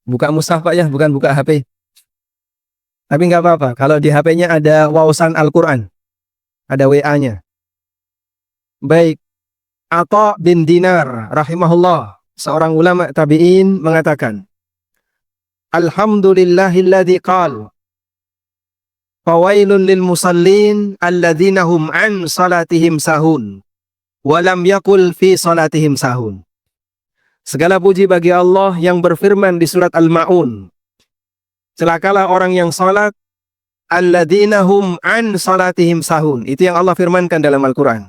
Buka mushaf Pak ya, bukan buka HP. Tapi nggak apa-apa, kalau di HP-nya ada wawasan Al-Quran, ada WA-nya. Baik, Atha bin Dinar rahimahullah, seorang ulama tabi'in mengatakan, Alhamdulillahilladzi qala fawailun lil musallin alladzina hum an salatihim sahun wa lam yakul fi salatihim sahun. Segala puji bagi Allah yang berfirman di surat Al-Ma'un, celakalah orang yang salat alladzina hum an salatihim sahun. Itu yang Allah firmankan dalam Al-Quran.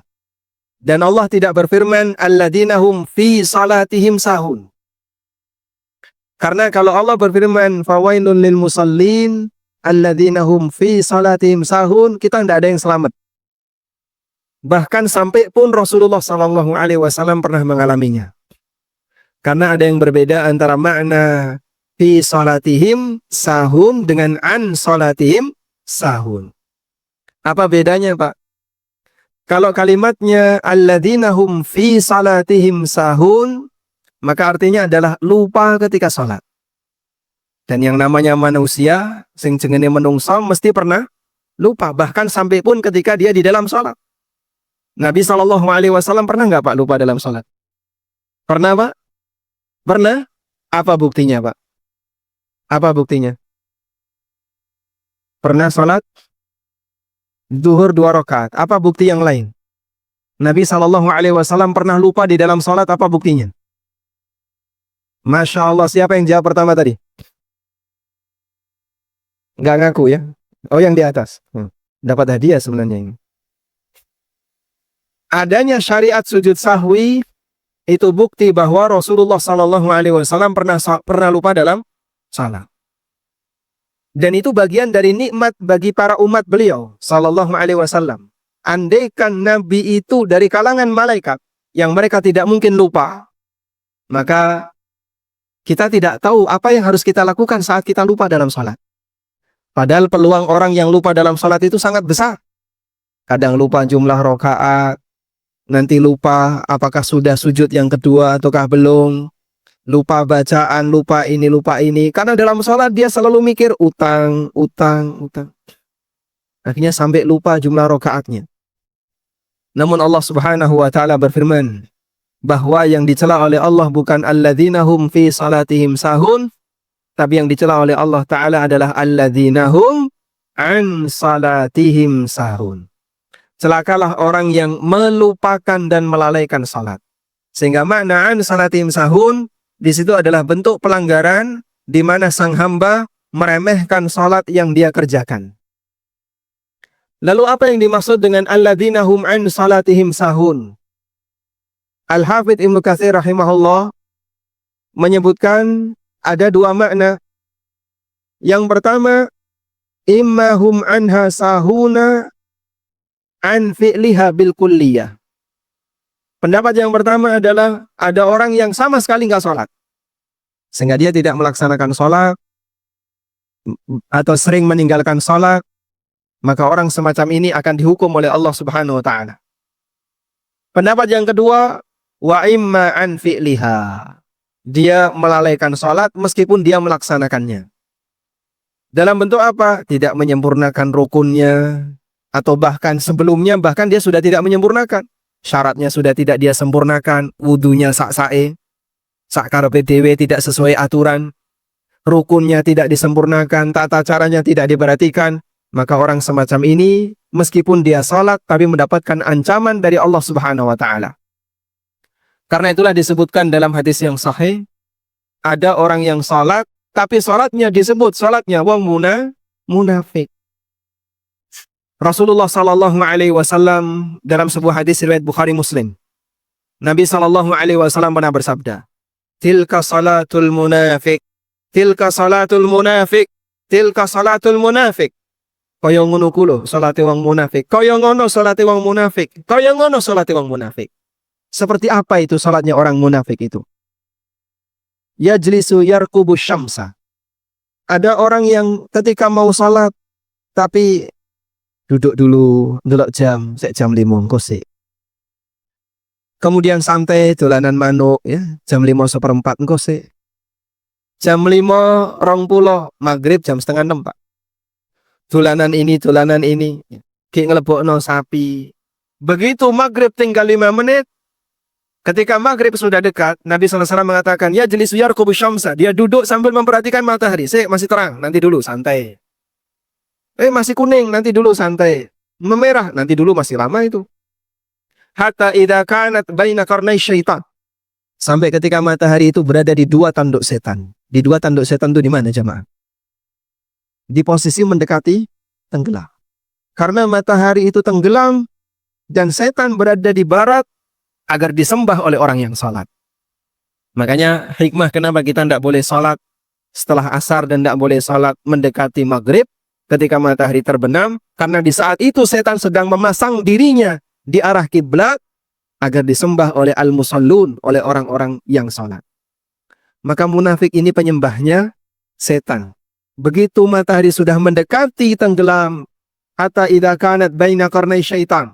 Dan Allah tidak berfirman alladzina hum fi salatihim sahun. Karena kalau Allah berfirman fawailun lil musallin alladzina hum fi salatihim sahun, kita tidak ada yang selamat. Bahkan sampai pun Rasulullah SAW pernah mengalaminya. Karena ada yang berbeda antara makna fi salatihim sahun dengan an salatihim sahun. Apa bedanya Pak? Kalau kalimatnya alladzina hum fi salatihim sahun, maka artinya adalah lupa ketika salat. Dan yang namanya manusia, sing jenenge menungso mesti pernah lupa, bahkan sampai pun ketika dia di dalam salat. Nabi SAW pernah nggak Pak lupa dalam salat? Pernah Pak? Pernah? Apa buktinya Pak? Apa buktinya? Pernah salat zuhur 2 rakaat. Apa bukti yang lain? Nabi SAW pernah lupa di dalam salat. Apa buktinya? Masya Allah, siapa yang jawab pertama tadi? Nggak ngaku ya? Oh, yang di atas. Dapat hadiah sebenarnya ini. Adanya syariat sujud sahwi itu bukti bahwa Rasulullah SAW pernah lupa dalam salat. Dan itu bagian dari nikmat bagi para umat beliau sallallahu alaihi wasallam. Andaikan Nabi itu dari kalangan malaikat yang mereka tidak mungkin lupa, maka kita tidak tahu apa yang harus kita lakukan saat kita lupa dalam salat. Padahal peluang orang yang lupa dalam salat itu sangat besar. Kadang lupa jumlah rakaat, nanti lupa apakah sudah sujud yang kedua ataukah belum, lupa bacaan, lupa ini. Karena dalam sholat dia selalu mikir utang. Akhirnya sampai lupa jumlah rakaatnya. Namun Allah Subhanahu wa taala berfirman bahwa yang dicela oleh Allah bukan alladzina hum fi salatihim sahun, tapi yang dicela oleh Allah taala adalah alladzina hum an salatihim sahun. Celakalah orang yang melupakan dan melalaikan salat. Sehingga makna an salatihim sahun di situ adalah bentuk pelanggaran di mana sang hamba meremehkan salat yang dia kerjakan. Lalu apa yang dimaksud dengan alladzina hum an salatihim sahun? Al-Hafidz Ibnu Katsir rahimahullah menyebutkan ada 2 makna. Yang pertama, imma hum anha sahuna an fi'liha bil kulliyah. Pendapat yang pertama adalah ada orang yang sama sekali nggak sholat, sehingga dia tidak melaksanakan sholat atau sering meninggalkan sholat, maka orang semacam ini akan dihukum oleh Allah Subhanahu wa taala. Pendapat yang kedua, wa imma an fi'liha. Dia melalaikan sholat meskipun dia melaksanakannya. Dalam bentuk apa? Tidak menyempurnakan rukunnya, atau bahkan sebelumnya dia sudah tidak menyempurnakan. Syaratnya sudah tidak dia sempurnakan, wudunya sak-sae, sakkarepe dhewe tidak sesuai aturan, rukunnya tidak disempurnakan, tata caranya tidak diperhatikan, maka orang semacam ini meskipun dia salat tapi mendapatkan ancaman dari Allah Subhanahu wa taala. Karena itulah disebutkan dalam hadis yang sahih, ada orang yang salat tapi salatnya disebut salatnya wong munafik. Rasulullah Sallallahu Alaihi Wasallam dalam sebuah hadis riwayat Bukhari Muslim, Nabi Sallallahu Alaihi Wasallam pernah bersabda, tilka salatul munafik, tilka salatul munafik, tilka salatul munafik. Kaya ngono kulo salate wong munafik, kaya ngono salate wong munafik, kaya ngono salate wong munafik. Seperti apa itu salatnya orang munafik itu? Yajlisu yarkubu syamsa. Ada orang yang ketika mau salat tapi duduk dulu, ndelok jam, jam 5 kosek. Kemudian santai dolanan manuk ya, jam 5:15 kosek. Jam 5.20 maghrib jam setengah 6 Pak. Dolanan ini. Ki ngelebokno sapi. Begitu maghrib tinggal 5 menit. Ketika maghrib sudah dekat, Nabi SAW mengatakan, ya jelis yarkubu syamsa. Dia duduk sambil memperhatikan matahari. Masih terang, nanti dulu santai. Masih kuning, nanti dulu santai. Memerah, nanti dulu masih lama itu. Hatta idza kanat baina qarnai syaitan. Sampai ketika matahari itu berada di dua tanduk setan. Di dua tanduk setan itu di mana jemaah? Di posisi mendekati tenggelam. Karena matahari itu tenggelam dan setan berada di barat agar disembah oleh orang yang salat. Makanya hikmah kenapa kita tidak boleh salat setelah asar dan tidak boleh salat mendekati maghrib ketika matahari terbenam, karena di saat itu setan sedang memasang dirinya di arah kiblat agar disembah oleh al-musallun, oleh orang-orang yang salat. Maka munafik ini penyembahnya setan. Begitu matahari sudah mendekati tenggelam, hatta idza kanat baina qarnai syaitan,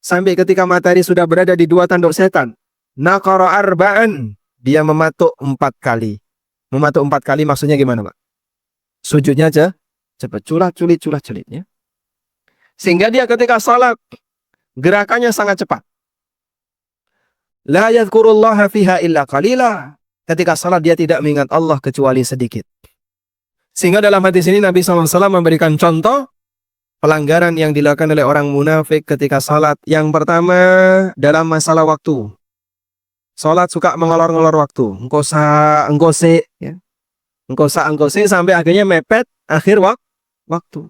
sampai ketika matahari sudah berada di dua tanduk setan, naqara arba'an, dia mematuk 4 kali. Mematuk 4 kali maksudnya gimana, Pak? Sujudnya aja cepat, culit ya. Sehingga dia ketika salat gerakannya sangat cepat. La yadhkurullaha fiha illa qalila. Ketika salat dia tidak mengingat Allah kecuali sedikit. Sehingga dalam hadis ini Nabi SAW memberikan contoh pelanggaran yang dilakukan oleh orang munafik ketika salat. Yang pertama, dalam masalah waktu. Salat suka mengolor-ngolor waktu. Engkose ya. Engkose sampai akhirnya mepet akhir waktu.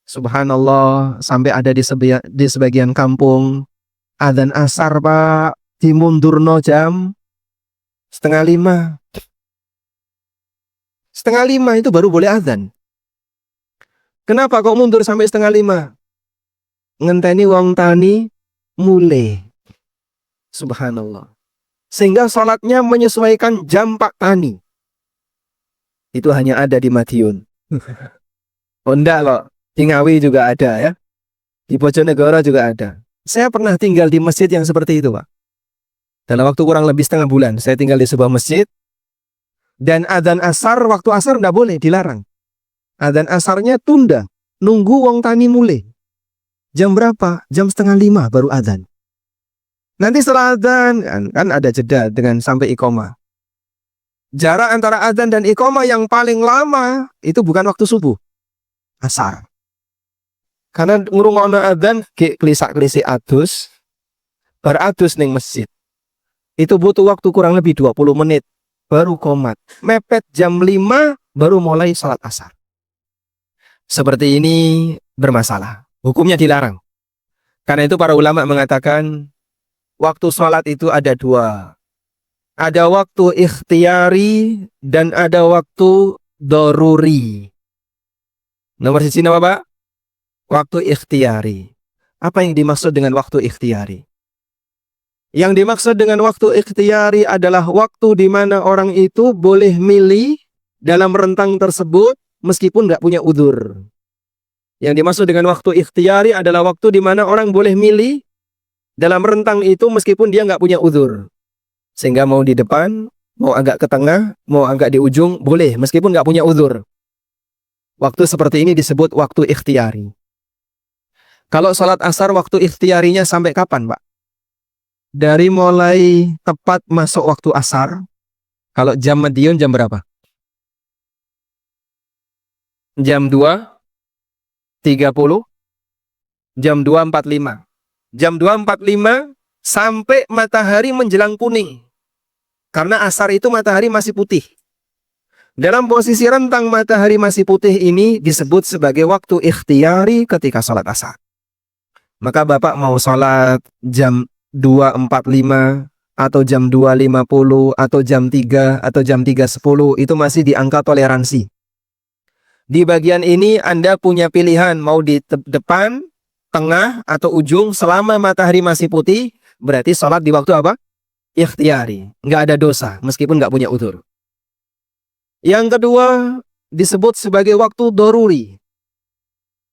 Subhanallah, sampai ada di sebagian kampung adzan asar Pak dimundurno jam 4:30. 4:30 itu baru boleh adzan. Kenapa kok mundur sampai 4:30? Ngenteni wong tani mulai. Subhanallah. Sehingga salatnya menyesuaikan jam Pak Tani. Itu hanya ada di Madiun. Oh enggak loh, di Ngawi juga ada ya. Di Bojonegoro juga ada. Saya pernah tinggal di masjid yang seperti itu Pak. Dalam waktu kurang lebih setengah bulan, saya tinggal di sebuah masjid. Dan adzan asar, waktu asar enggak boleh, dilarang. Adzan asarnya tunda, nunggu wong tani mulai. Jam berapa? Jam 4:30 baru adzan. Nanti setelah adzan kan ada jeda dengan sampai iqomah. Jarak antara adzan dan iqomah yang paling lama itu bukan waktu subuh, asar. Karena ngrungokno adzan klisak-klisik adus, bar adus ning masjid. Itu butuh waktu kurang lebih 20 menit baru qomat. Mepet jam 5 baru mulai salat asar. Seperti ini bermasalah. Hukumnya dilarang. Karena itu para ulama mengatakan waktu salat itu ada 2. Ada waktu ikhtiyari dan ada waktu daruri. Nomor 1 apa, Pak? Waktu ikhtiyari. Apa yang dimaksud dengan waktu ikhtiyari? Yang dimaksud dengan waktu ikhtiyari adalah waktu di mana orang itu boleh milih dalam rentang tersebut meskipun nggak punya udzur. Yang dimaksud dengan waktu ikhtiyari adalah waktu di mana orang boleh milih dalam rentang itu meskipun dia nggak punya udzur. Sehingga mau di depan, mau agak ke tengah, mau agak di ujung, boleh meskipun nggak punya udzur. Waktu seperti ini disebut waktu ikhtiyari. Kalau sholat asar waktu ikhtiyarinya sampai kapan, Pak? Dari mulai tepat masuk waktu asar. Kalau jam Madiun jam berapa? Jam 2.30, jam 2.45. Jam 2.45 sampai matahari menjelang kuning. Karena asar itu matahari masih putih. Dalam posisi rentang matahari masih putih ini disebut sebagai waktu ikhtiyari ketika sholat asar. Maka Bapak mau sholat jam 2.45 atau jam 2.50 atau jam 3 atau jam 3.10 itu masih di angka toleransi. Di bagian ini Anda punya pilihan mau di depan, tengah atau ujung. Selama matahari masih putih berarti sholat di waktu apa? Ikhtiyari. Nggak ada dosa meskipun nggak punya udzur. Yang kedua disebut sebagai waktu doruri.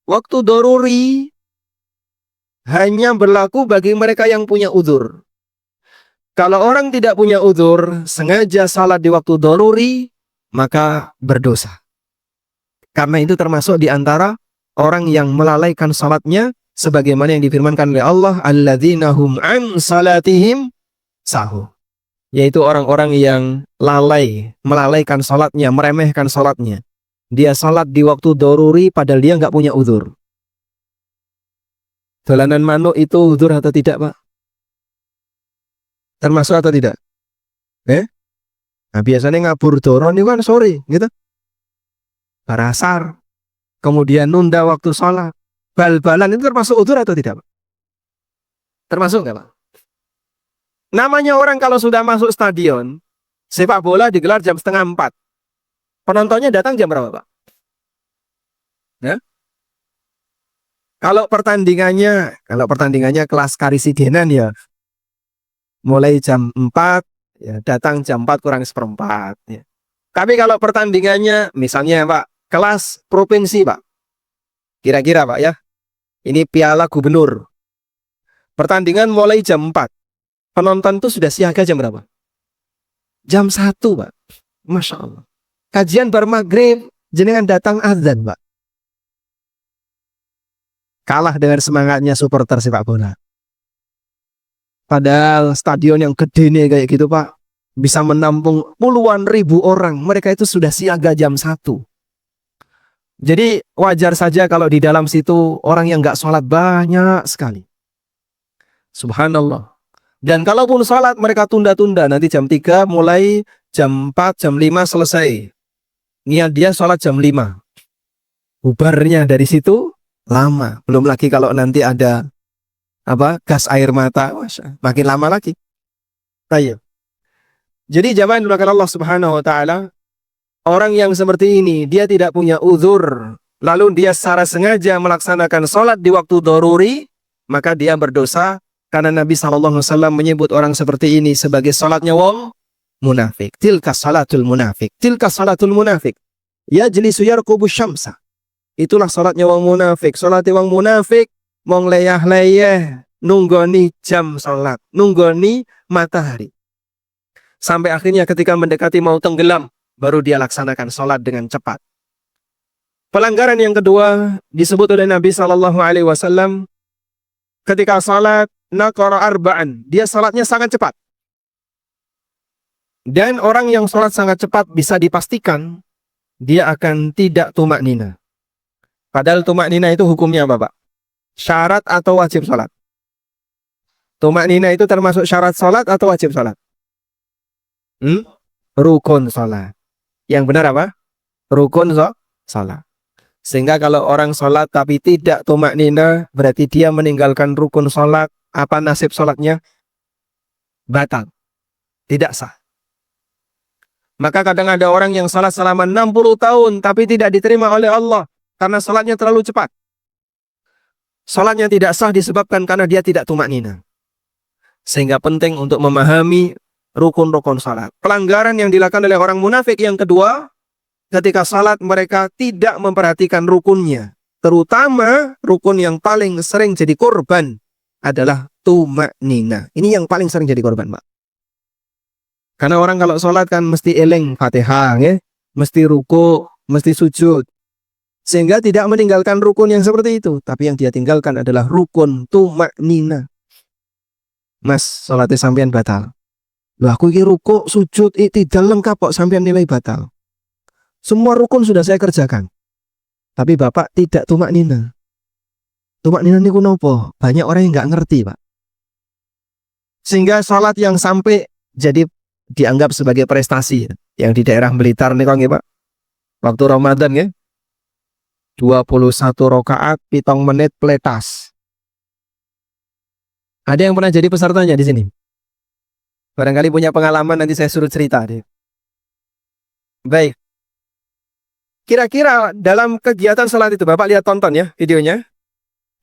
Waktu doruri hanya berlaku bagi mereka yang punya udzur. Kalau orang tidak punya uzur, sengaja salat di waktu daruri, maka berdosa. Karena itu termasuk di antara orang yang melalaikan salatnya, sebagaimana yang difirmankan oleh Allah, alladzina hum an salatihim sahun. Yaitu orang-orang yang melalaikan salatnya, meremehkan salatnya. Dia salat di waktu daruri padahal dia nggak punya uzur. Dolanan manuk itu uzur atau tidak, Pak? Termasuk atau tidak? Nah, biasanya ngabur doron itu kan sore, gitu. Barasar. Kemudian nunda waktu sholat. Bal-balan itu termasuk uzur atau tidak, Pak? Termasuk nggak, Pak? Namanya orang kalau sudah masuk stadion, sepak bola digelar jam 3:30. Penontonnya datang jam berapa, Pak? Ya? Kalau pertandingannya kelas karisidenan ya, mulai jam 4, ya, datang jam 4 kurang seperempat. Ya. Tapi kalau pertandingannya, misalnya Pak, kelas provinsi Pak, kira-kira Pak ya, ini Piala Gubernur. Pertandingan mulai jam 4. Penonton itu sudah siaga jam berapa? Jam 1 Pak. Masya Allah. Kajian bar maghrib, jenengan datang azan Pak. Kalah dengan semangatnya supporter sepak bola. Padahal stadion yang gede nih kayak gitu Pak, bisa menampung puluhan ribu orang. Mereka itu sudah siaga jam 1. Jadi wajar saja kalau di dalam situ orang yang nggak sholat banyak sekali. Subhanallah. Dan kalaupun sholat mereka tunda-tunda. Nanti jam 3 mulai, jam 4, jam 5 selesai. Niat dia sholat jam 5. Bubarnya dari situ lama. Belum lagi kalau nanti ada gas air mata, makin lama lagi. Ayo. Jadi jamaah yang dimuliakan Allah Subhanahu wa taala, orang yang seperti ini dia tidak punya uzur, lalu dia secara sengaja melaksanakan sholat di waktu daruri, maka dia berdosa karena Nabi SAW menyebut orang seperti ini sebagai sholatnya wong munafik. Tilka salatul munafik. Tilka salatul munafik. Yajlisu yarqubu syamsa. Itulah sholatnya wong munafik. Sholatnya wong munafik mong leyah-leyeh nunggoni jam sholat, nunggoni matahari. Sampai akhirnya ketika mendekati mau tenggelam, baru dia laksanakan sholat dengan cepat. Pelanggaran yang kedua disebut oleh Nabi SAW ketika sholat naqara arba'an. Dia sholatnya sangat cepat. Dan orang yang sholat sangat cepat bisa dipastikan dia akan tidak tumak nina. Padahal tumak nina itu hukumnya apa, Pak? Syarat atau wajib sholat? Tumak nina itu termasuk syarat sholat atau wajib sholat? Rukun sholat. Yang benar apa? Rukun sholat. Sehingga kalau orang sholat tapi tidak tumak nina, berarti dia meninggalkan rukun sholat. Apa nasib sholatnya? Batal. Tidak sah. Maka kadang ada orang yang sholat selama 60 tahun tapi tidak diterima oleh Allah karena sholatnya terlalu cepat. Sholatnya tidak sah disebabkan karena dia tidak tumak nina. Sehingga penting untuk memahami rukun-rukun sholat. Pelanggaran yang dilakukan oleh orang munafik yang kedua, ketika sholat mereka tidak memperhatikan rukunnya. Terutama rukun yang paling sering jadi korban adalah tumak nina. Ini yang paling sering jadi korban, Pak. Karena orang kalau sholat kan mesti eling Fatihah, ya? Mesti ruku, mesti sujud. Sehingga tidak meninggalkan rukun yang seperti itu. Tapi yang dia tinggalkan adalah rukun tumak nina. Mas, sholatnya sampean batal. Loh, aku ini ruku, sujud, iktidal lengkap kok sampean nilai batal. Semua rukun sudah saya kerjakan. Tapi Bapak tidak tumak nina. Tumak nina ini kunopo? Banyak orang yang nggak ngerti, Pak. Sehingga sholat yang sampai jadi dianggap sebagai prestasi. Yang di daerah Blitar nih, Pak. Waktu Ramadan ya. 21 rakaat, 7 menit pletas. Ada yang pernah jadi pesertanya di sini? Barangkali punya pengalaman, nanti saya suruh cerita deh. Baik. Kira-kira dalam kegiatan sholat itu, Bapak lihat tonton ya videonya.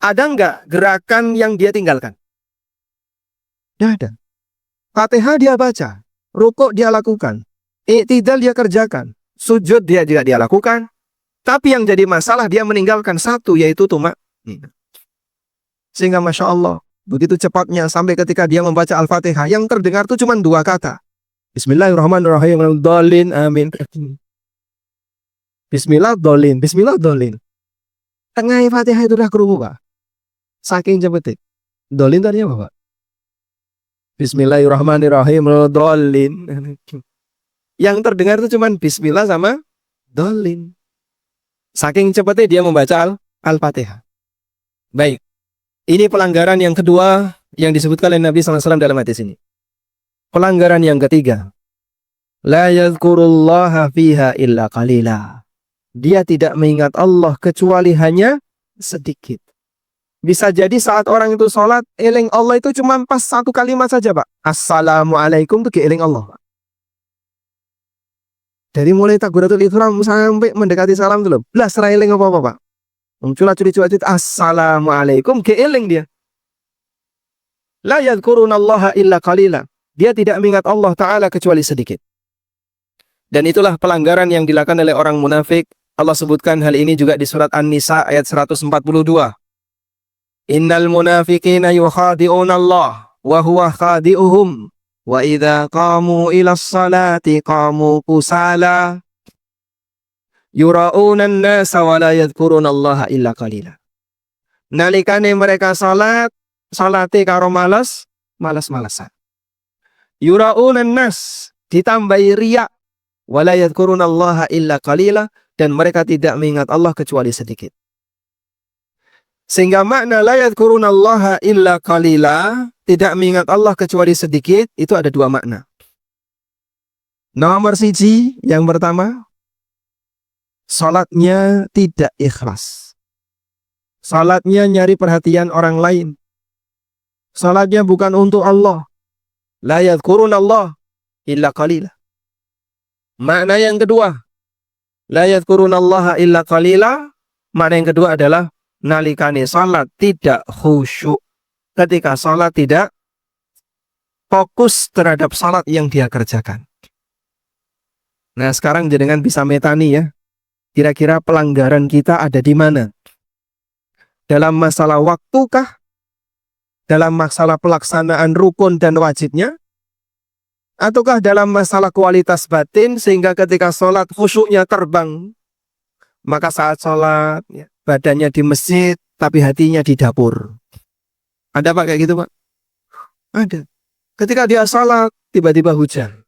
Ada nggak gerakan yang dia tinggalkan? Tidak ada. Fatihah dia baca. Rukuk dia lakukan. Iktidal dia kerjakan. Sujud dia juga dia lakukan. Tapi yang jadi masalah dia meninggalkan satu, yaitu tumak nina. Sehingga Masya Allah, begitu cepatnya sampai ketika dia membaca Al-Fatihah yang terdengar itu cuma dua kata. Bismillahirrahmanirrahim. Dolin, amin. Bismillah, dolin. Bismillah, dolin. Tengah Fatihah itu udah kerungu, Pak. Saking cepetnya. Dolin tadinya apa, Pak? Bismillahirrahmanirrahim. Dolin. Yang terdengar itu cuma Bismillah sama dolin. Saking cepatnya dia membaca Al-Fatihah. Baik. Ini pelanggaran yang kedua yang disebutkan oleh Nabi SAW dalam hadis ini. Pelanggaran yang ketiga. La yadhkurullaha fiha illa qalila. Dia tidak mengingat Allah kecuali hanya sedikit. Bisa jadi saat orang itu sholat, eling Allah itu cuma pas satu kalimat saja, Pak. Assalamualaikum itu eling Allah, Pak. Dari mulai takbiratul ihram sampai mendekati salam itu loh. Belas eling apa-apa, Pak. Curi-curi Assalamualaikum eling dia. La yadhkurunallaha illa qalila. Dia tidak mengingat Allah Ta'ala kecuali sedikit. Dan itulah pelanggaran yang dilakukan oleh orang munafik. Allah sebutkan hal ini juga di surat An-Nisa ayat 142. Innal munafiqina yukhadi'una Allah wa huwa khadi'uhum wa idza qamu ila sholati qamu kusala yura'una an-nasa wa la yadhkuruna Allah illa qalila. Nalikane mereka salat, salate karo malas-malasan. Yura'una an-nas, ditambahi riya, wa la yadhkuruna Allah illa qalila, dan mereka tidak mengingat Allah kecuali sedikit. Sehingga makna la yadhkurunallaha illa qalila, tidak mengingat Allah kecuali sedikit, itu ada dua makna. Nomor siji, yang pertama, salatnya tidak ikhlas. Salatnya nyari perhatian orang lain. Salatnya bukan untuk Allah. La yadhkurunallah illa qalila. Makna yang kedua, la yadhkurunallaha illa qalila, makna yang kedua adalah nalikane salat tidak khusyuk. Ketika salat tidak fokus terhadap salat yang dia kerjakan. Nah, sekarang jenengan bisa metani ya. Kira-kira pelanggaran kita ada di mana? Dalam masalah waktukah? Dalam masalah pelaksanaan rukun dan wajibnya? Ataukah dalam masalah kualitas batin sehingga ketika sholat khusyuknya terbang? Maka saat sholat ya, badannya di masjid tapi hatinya di dapur. Ada Pak kayak gitu Pak? Ada. Ketika dia sholat tiba-tiba hujan.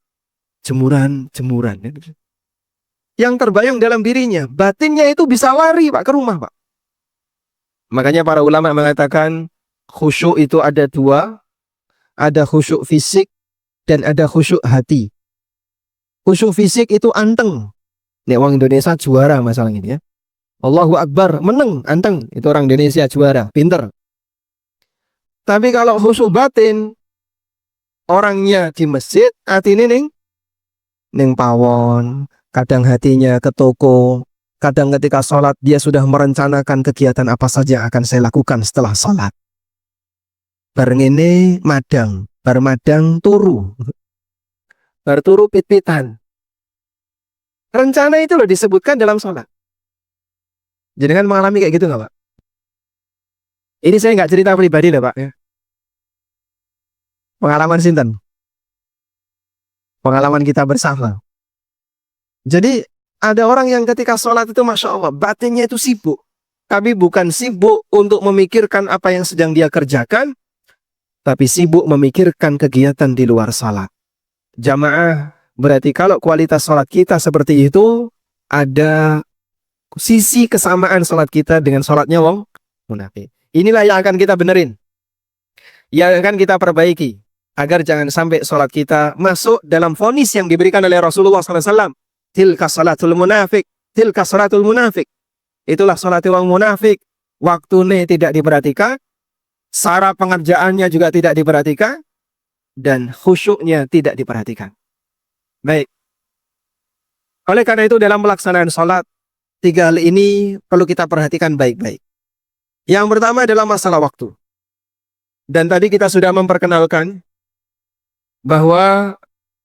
Jemuran. Yang terbayang dalam dirinya, batinnya itu bisa lari Pak ke rumah Pak. Makanya para ulama mengatakan khusyuk itu ada dua. Ada khusyuk fisik dan ada khusyuk hati. Khusyuk fisik itu anteng. Nek orang Indonesia juara masalah ini ya. Allahu Akbar, menang, anteng. Itu orang Indonesia juara, pinter. Tapi kalau khusyuk batin, orangnya di masjid, hatinya ning pawon, kadang hatinya ke toko, kadang ketika sholat dia sudah merencanakan kegiatan apa saja akan saya lakukan setelah sholat. Bareng ini madang, bar madang turu, bar turu pit-pitan. Rencana itu loh disebutkan dalam sholat. Jadi kan mengalami kayak gitu nggak Pak? Ini saya nggak cerita pribadi loh Pak ya. Pengalaman sinten? Pengalaman kita bersama. Jadi ada orang yang ketika sholat itu Masya Allah batinnya itu sibuk. Tapi bukan sibuk untuk memikirkan apa yang sedang dia kerjakan, tapi sibuk memikirkan kegiatan di luar sholat. Jamaah, berarti kalau kualitas sholat kita seperti itu, ada sisi kesamaan sholat kita dengan sholatnya wong munafik. Inilah yang akan kita benerin, yang akan kita perbaiki, agar jangan sampai sholat kita masuk dalam vonis yang diberikan oleh Rasulullah SAW. Tilka sholatul munafik, tilka sholatul munafik. Itulah sholat orang munafik. Waktunya tidak diperhatikan, cara pengerjaannya juga tidak diperhatikan, dan khusyuknya tidak diperhatikan. Baik. Oleh karena itu dalam pelaksanaan sholat, tiga hal ini perlu kita perhatikan baik-baik. Yang pertama adalah masalah waktu. Dan tadi kita sudah memperkenalkan bahwa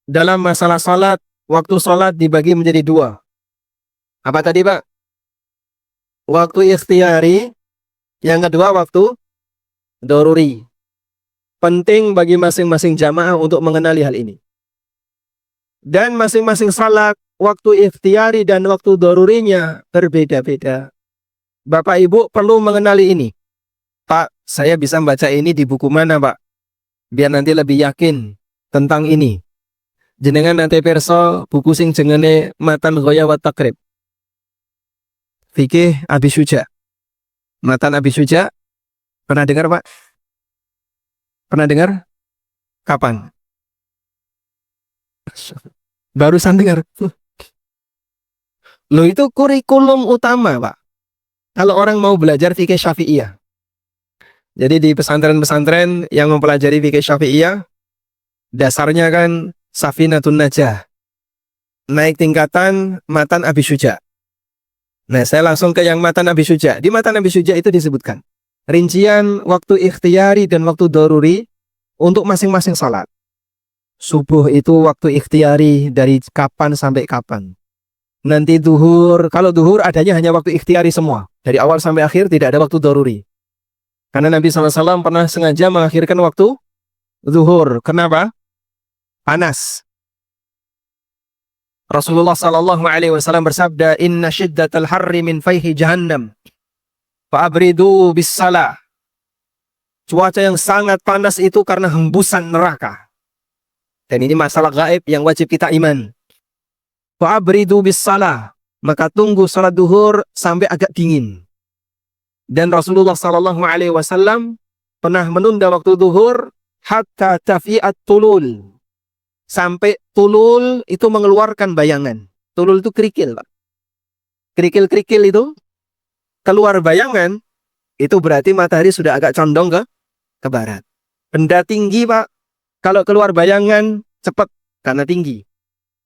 dalam masalah sholat, waktu sholat dibagi menjadi dua. Apa tadi Pak? Waktu ikhtiyari, yang kedua waktu doruri. Penting bagi masing-masing jamaah untuk mengenali hal ini. Dan masing-masing salat, waktu ikhtiyari dan waktu darurinya berbeda-beda. Bapak Ibu perlu mengenali ini. Pak, saya bisa baca ini di buku mana, Pak? Biar nanti lebih yakin tentang ini. Jenengan nanti perso buku sing jengene Matan Ghoya wa Takrib. Fikih Abi Syuja. Matan Abi Syuja. Pernah dengar, Pak? Pernah dengar? Kapan? Barusan dengar. Loh, itu kurikulum utama, Pak. Kalau orang mau belajar fikih Syafi'iyah. Jadi di pesantren-pesantren yang mempelajari fikih Syafi'iyah, dasarnya kan Safinatun Najah. Naik tingkatan Matan Abi Syuja. Nah, saya langsung ke yang Matan Abi Syuja. Di Matan Abi Syuja itu disebutkan rincian waktu ikhtiyari dan waktu daruri untuk masing-masing salat. Subuh itu waktu ikhtiyari dari kapan sampai kapan. Nanti duhur, kalau duhur adanya hanya waktu ikhtiyari semua. Dari awal sampai akhir tidak ada waktu daruri. Karena Nabi SAW pernah sengaja mengakhirkan waktu duhur. Kenapa? Panas. Rasulullah SAW bersabda, Inna shiddatal harri min fayhi jahannam. Fa'abridu bis salah. Cuaca yang sangat panas itu karena hembusan neraka. Dan ini masalah gaib yang wajib kita iman. Fa'abridu bis salah. Maka tunggu salat duhur sampai agak dingin. Dan Rasulullah SAW pernah menunda waktu duhur hatta tafi'at tulul. Sampai tulul itu mengeluarkan bayangan. Tulul itu kerikil, Pak. Kerikil-kerikil itu keluar bayangan, itu berarti matahari sudah agak condong ke barat. Benda tinggi, Pak, kalau keluar bayangan cepat karena tinggi.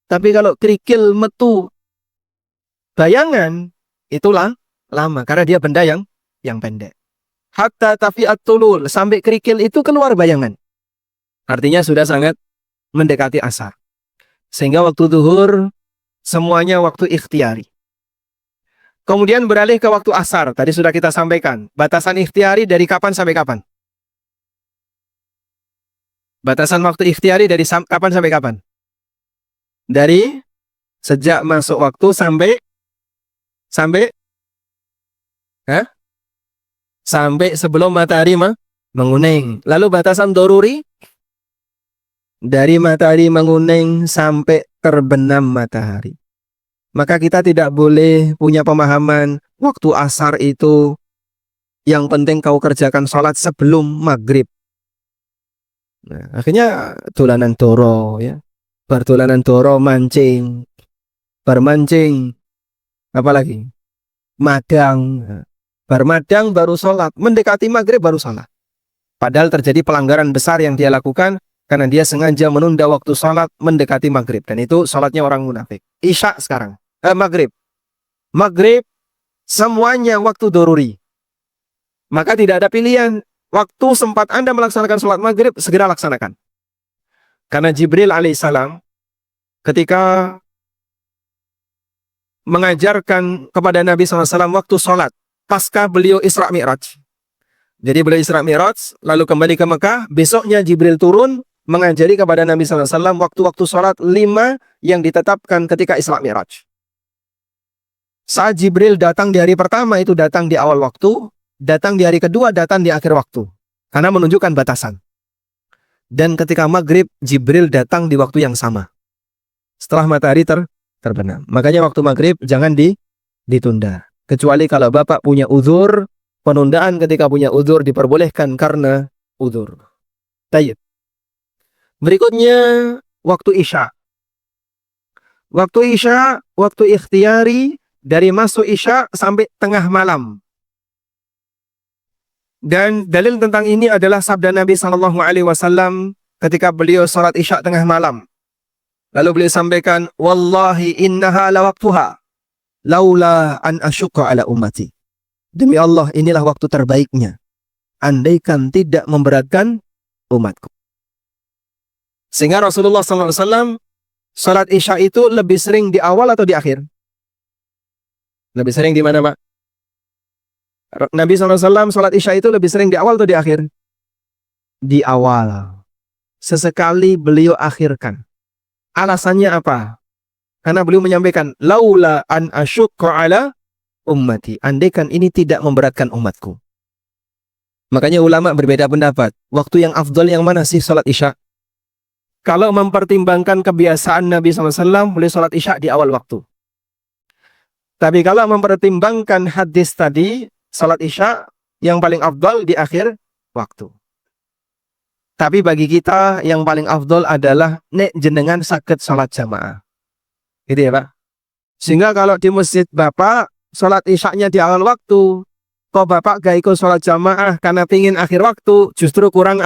Tapi kalau kerikil metu bayangan, itulah lama karena dia benda yang pendek. Hatta tafi'at tulul, sampai kerikil itu keluar bayangan. Artinya sudah sangat mendekati asar. Sehingga waktu zuhur semuanya waktu ikhtiyari. Kemudian beralih ke waktu asar. Tadi sudah kita sampaikan. Batasan ikhtiyari dari kapan sampai kapan? Batasan waktu ikhtiyari dari kapan sampai kapan? Dari sejak masuk waktu sampai sebelum matahari menguning. Lalu batasan doruri dari matahari menguning sampai terbenam matahari. Maka kita tidak boleh punya pemahaman waktu asar itu yang penting kau kerjakan sholat sebelum maghrib. Nah, akhirnya tulanan doro, ya. Bertulanan doro, mancing, bermancing, apalagi madang. Bermadang baru sholat, mendekati maghrib baru sholat. Padahal terjadi pelanggaran besar yang dia lakukan karena dia sengaja menunda waktu sholat mendekati maghrib. Dan itu sholatnya orang munafik. Isya sekarang. Maghrib. Maghrib semuanya waktu doruri. Maka tidak ada pilihan. Waktu sempat Anda melaksanakan sholat maghrib, segera laksanakan. Karena Jibril alaihissalam ketika mengajarkan kepada Nabi SAW waktu sholat, pasca beliau Isra Mi'raj. Jadi beliau Isra Mi'raj, lalu kembali ke Mekah, besoknya Jibril turun, mengajari kepada Nabi SAW waktu-waktu sholat 5 yang ditetapkan ketika Isra Mi'raj. Saat Jibril datang di hari pertama itu datang di awal waktu, datang di hari kedua datang di akhir waktu. Karena menunjukkan batasan. Dan ketika maghrib, Jibril datang di waktu yang sama. Setelah matahari terbenam. Makanya waktu maghrib jangan ditunda. Kecuali kalau Bapak punya uzur, penundaan ketika punya uzur diperbolehkan karena uzur. Tayyib. Berikutnya, waktu Isya. Waktu Isya, waktu ikhtiyari, dari masuk Isya sampai tengah malam. Dan dalil tentang ini adalah sabda Nabi SAW ketika beliau salat Isya tengah malam. Lalu beliau sampaikan, Wallahi innaha lawaktuha, laula an asyukka ala ummati. Demi Allah, inilah waktu terbaiknya. Andaikan tidak memberatkan umatku. Sehingga Rasulullah SAW salat Isya itu lebih sering di awal atau di akhir? Lebih sering di mana, Pak? Nabi SAW salat Isya itu lebih sering di awal atau di akhir? di awal. Sesekali beliau akhirkan. Alasannya apa? Karena beliau menyampaikan, laula an asyukka ala ummati. Andaikan ini tidak memberatkan umatku. Makanya ulama berbeda pendapat. Waktu yang afdal yang mana sih sholat isya? Kalau mempertimbangkan kebiasaan Nabi SAW, beliau sholat isya di awal waktu. Tapi kalau mempertimbangkan hadis tadi, sholat isya yang paling afdal di akhir waktu. Tapi bagi kita yang paling afdal adalah nek jenengan sakit sholat jamaah. Gitu ya Pak. Sehingga kalau di masjid Bapak, sholat isyaknya di awal waktu, kok Bapak gak ikut sholat jamaah karena pingin akhir waktu, justru kurang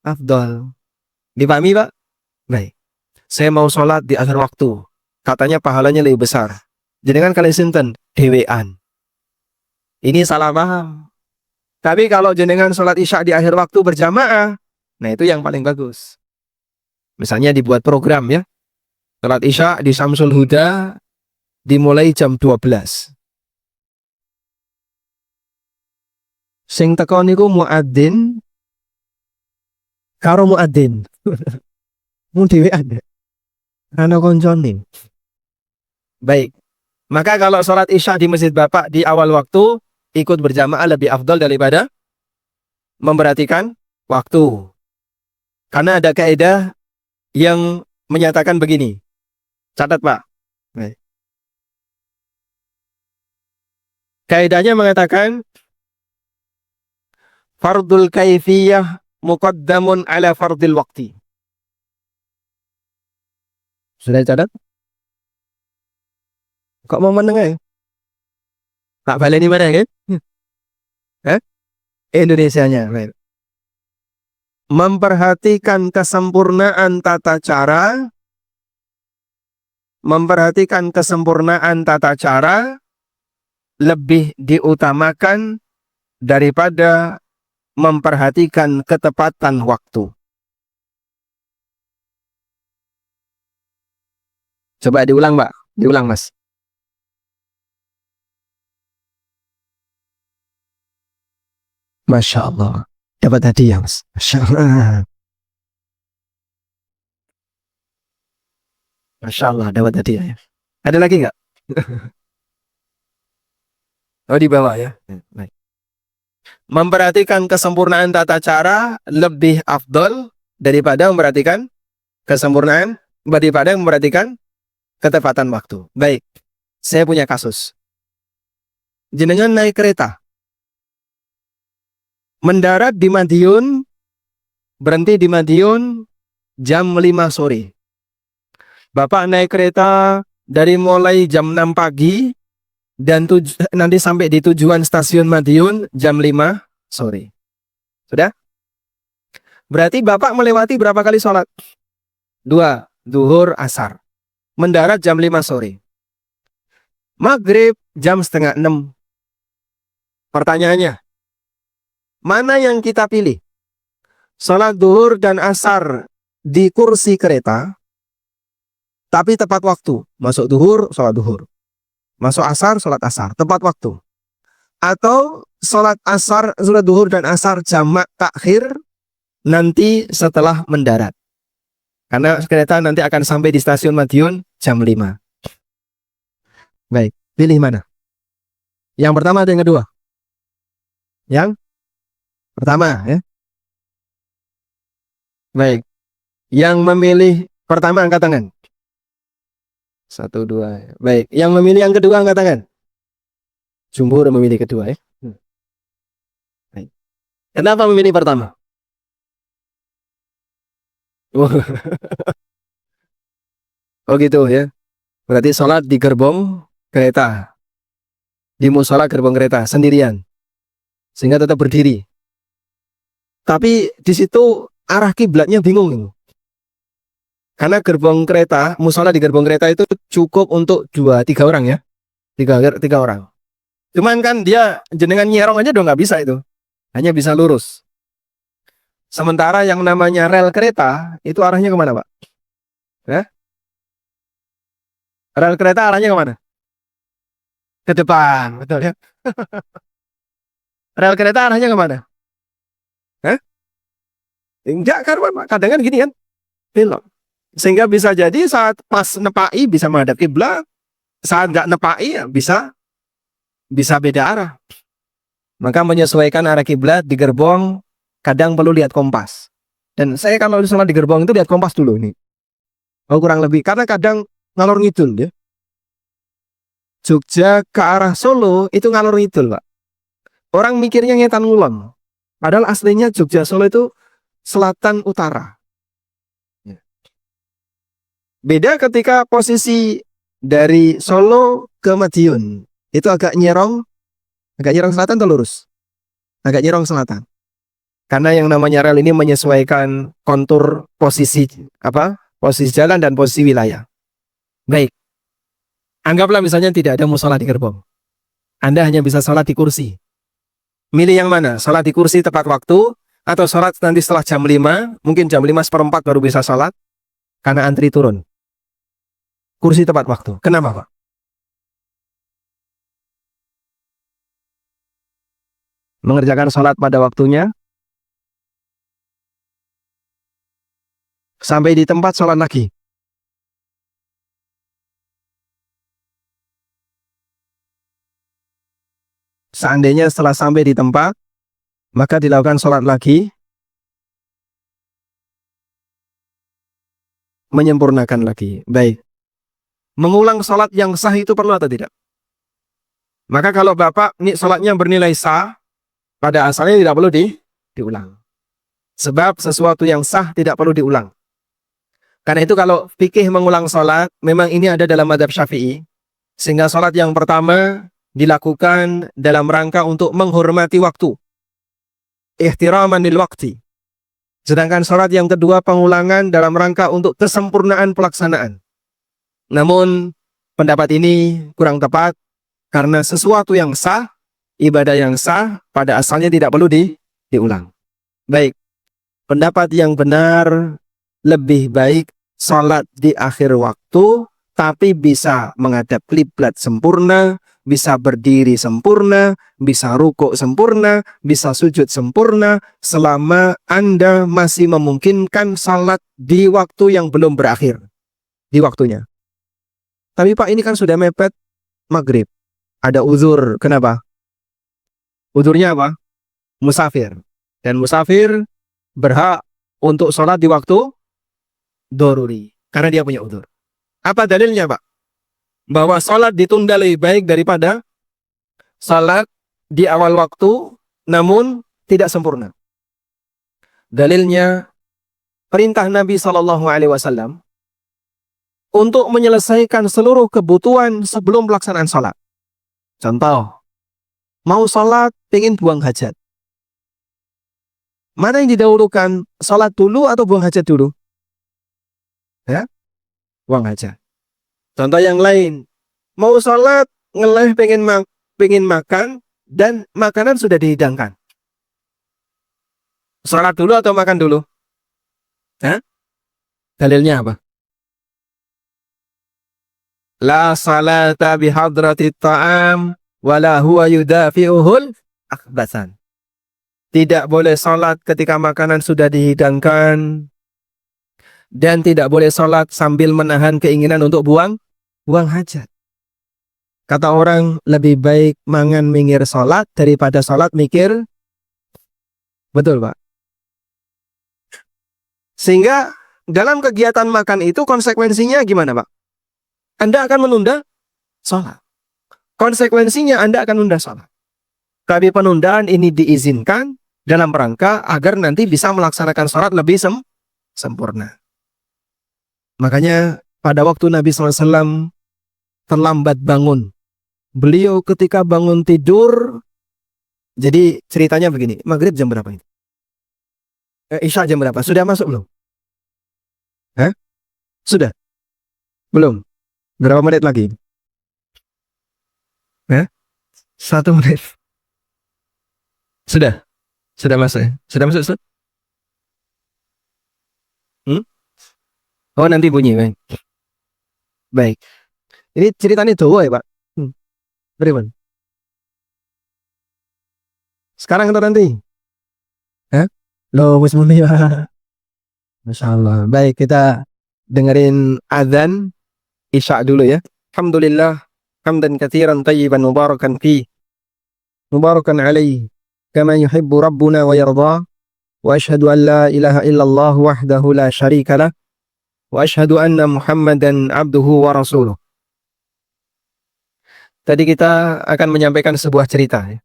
afdal. Dipahami Pak? Baik. Saya mau sholat di akhir waktu. Katanya pahalanya lebih besar. Jenengan kalian sinten dewean. Ini salah paham. Tapi kalau jenengan sholat isya di akhir waktu berjamaah, nah itu yang paling bagus. Misalnya dibuat program ya. Sholat isya di Samsul Huda dimulai jam 12. Sing teko niku muadzin karo muadzin. Mu dhewean. Ana koncone. Baik. Maka kalau sholat isya di masjid Bapak di awal waktu, ikut berjamaah lebih afdal daripada memperhatikan waktu. Karena ada kaidah yang menyatakan begini. Catat Pak. Baik. Kaidahnya mengatakan fardul kaifiyah muqaddamun ala fardil waqti. Sudah catat? Kok mau menengah ya? Tak baleni mana kan? Indonesianya. Baik. Memperhatikan kesempurnaan tata cara, lebih diutamakan daripada memperhatikan ketepatan waktu. Coba diulang, Mbak. Diulang, Mas. Masya Allah. Dapat hadiah, Mas. Masya Allah. Masya Allah, dapat hadiah ya. Ada lagi nggak? Oh, di bawah ya. Baik. Memperhatikan kesempurnaan tata cara lebih afdol daripada memperhatikan ketepatan waktu. Baik. Saya punya kasus. Jenengan naik kereta. Mendarat di Madiun, berhenti di Madiun jam 5 sore. Bapak naik kereta dari mulai jam 6 pagi dan nanti sampai di tujuan stasiun Madiun jam 5 sore. Sudah? Berarti Bapak melewati berapa kali sholat? 2, duhur, asar. Mendarat jam 5 sore. Maghrib jam setengah 6. Pertanyaannya, mana yang kita pilih? Sholat duhur dan asar di kursi kereta, tapi tepat waktu. Masuk duhur, sholat duhur. Masuk asar, sholat asar. Tepat waktu. Atau sholat duhur dan asar jamak takhir nanti setelah mendarat. Karena kereta nanti akan sampai di stasiun Madiun jam 5. Baik, pilih mana? Yang pertama atau yang kedua? Yang pertama ya. Baik. Yang memilih pertama angkat tangan. 1, 2. Baik. Yang memilih yang kedua angkat tangan. Jumhur memilih kedua ya. Baik. Kenapa memilih pertama? Oh gitu ya. Berarti sholat di gerbong kereta. Di musola gerbong kereta sendirian. Sehingga tetap berdiri. Tapi di situ arah kiblatnya bingung. Karena gerbong kereta, musola di gerbong kereta itu cukup untuk 2-3 orang ya. 3 orang. Cuman kan dia jenengan nyerong aja udah nggak bisa itu. Hanya bisa lurus. Sementara yang namanya rel kereta itu arahnya kemana Pak? Ya? Rel kereta arahnya kemana? Ke depan, betul ya. Rel kereta arahnya kemana? Hah? Enggak kan, kadang kan gini kan, belok. Sehingga bisa jadi saat pas nepai bisa menghadap kiblat, saat nggak nepai ya bisa beda arah. Maka menyesuaikan arah kiblat di gerbong kadang perlu lihat kompas. Dan saya kalau sholat di gerbong itu lihat kompas dulu nih. Oh kurang lebih, karena kadang ngalor ngidul ya. Jogja ke arah Solo itu ngalor ngidul, Pak. Orang mikirnya ngetan ngulon. Padahal aslinya Jogja Solo itu selatan utara. Beda ketika posisi dari Solo ke Madiun. Itu agak nyerong selatan atau lurus? Agak nyerong selatan. Karena yang namanya rel ini menyesuaikan kontur posisi posisi jalan dan posisi wilayah. Baik. Anggaplah misalnya tidak ada musola di gerbong. Anda hanya bisa sholat di kursi. Milih yang mana? Sholat di kursi tepat waktu atau sholat nanti setelah jam 5, mungkin jam 5:15 baru bisa sholat karena antri turun. Kursi tepat waktu. Kenapa, Pak? Mengerjakan sholat pada waktunya, sampai di tempat sholat lagi. Seandainya setelah sampai di tempat, maka dilakukan sholat lagi, menyempurnakan lagi. Baik. Mengulang sholat yang sah itu perlu atau tidak? Maka kalau Bapak ini sholatnya bernilai sah, pada asalnya tidak perlu diulang. Sebab sesuatu yang sah tidak perlu diulang. Karena itu kalau fikih mengulang sholat, memang ini ada dalam madhab Syafi'i. Sehingga sholat yang pertama dilakukan dalam rangka untuk menghormati waktu. Ihtiraman lil waqti. Sedangkan sholat yang kedua pengulangan dalam rangka untuk kesempurnaan pelaksanaan. Namun pendapat ini kurang tepat karena sesuatu yang sah, ibadah yang sah pada asalnya tidak perlu diulang. Baik, pendapat yang benar lebih baik sholat di akhir waktu tapi bisa menghadap kiblat sempurna, bisa berdiri sempurna, bisa rukuk sempurna, bisa sujud sempurna selama Anda masih memungkinkan sholat di waktu yang belum berakhir di waktunya. Tapi Pak, ini kan sudah mepet maghrib. Ada uzur. Kenapa? Uzurnya apa? Musafir. Dan musafir berhak untuk sholat di waktu doruri. Karena dia punya uzur. Apa dalilnya, Pak? Bahwa sholat ditunda lebih baik daripada sholat di awal waktu, namun tidak sempurna. Dalilnya, perintah Nabi SAW untuk menyelesaikan seluruh kebutuhan sebelum pelaksanaan sholat. Contoh, mau sholat, pengen buang hajat. Mana yang didahulukan? Sholat dulu atau buang hajat dulu? Ya, buang hajat. Contoh yang lain, mau sholat, ngeleh, pengen makan, dan makanan sudah dihidangkan. Sholat dulu atau makan dulu? Hah? Dalilnya apa? La salata bihadratit ta'am wala huwa yudafi'uhul akhbasan. Tidak boleh sholat ketika makanan sudah dihidangkan, dan tidak boleh sholat sambil menahan keinginan untuk buang hajat. Kata orang, lebih baik mangan minggir sholat daripada sholat mikir. Betul, Pak. Sehingga dalam kegiatan makan itu konsekuensinya gimana, Pak? Anda akan menunda sholat. Konsekuensinya Anda akan menunda sholat. Tapi penundaan ini diizinkan dalam rangka agar nanti bisa melaksanakan sholat lebih sempurna. Makanya pada waktu Nabi SAW terlambat bangun. Beliau ketika bangun tidur, jadi ceritanya begini, maghrib jam berapa ini? Isya jam berapa? Sudah masuk belum? Hah? Sudah? Belum? Berapa menit lagi? 1 menit. Sudah? Sudah masuk ya? Sudah masuk, Ustaz? Oh, nanti bunyi, baik. Baik. Ini ceritanya Jawa ya, Pak? Bagaimana? Sekarang atau nanti? Hah? Loh, wis mulai ya. Masya Allah. Baik, kita dengerin azan Isya dulu ya. Alhamdulillah, hamdan katsiran tayyiban mubarakan fi, mubarakan alaihi, kama yuhibbu rabbuna wa yarda. Wa asyhadu an la ilaha illallah wahdahu la syarika lah. Wa asyhadu anna Muhammadan abduhu wa rasuluh. Tadi kita akan menyampaikan sebuah cerita ya.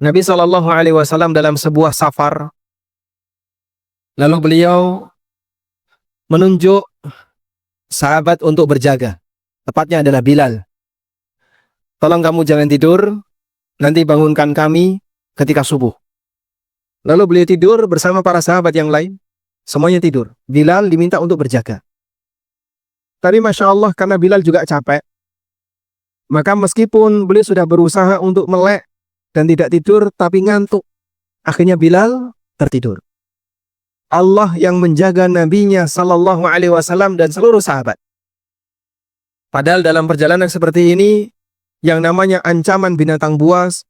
Nabi Shallallahu Alaihi Wasallam dalam sebuah safar, lalu beliau menunjuk sahabat untuk berjaga. Tepatnya adalah Bilal. Tolong kamu jangan tidur, nanti bangunkan kami ketika subuh. Lalu beliau tidur bersama para sahabat yang lain, semuanya tidur. Bilal diminta untuk berjaga. Tapi Masya Allah, karena Bilal juga capek, maka meskipun beliau sudah berusaha untuk melek dan tidak tidur, tapi ngantuk. Akhirnya Bilal tertidur. Allah yang menjaga nabinya Sallallahu Alaihi Wasallam dan seluruh sahabat. Padahal dalam perjalanan seperti ini, yang namanya ancaman binatang buas,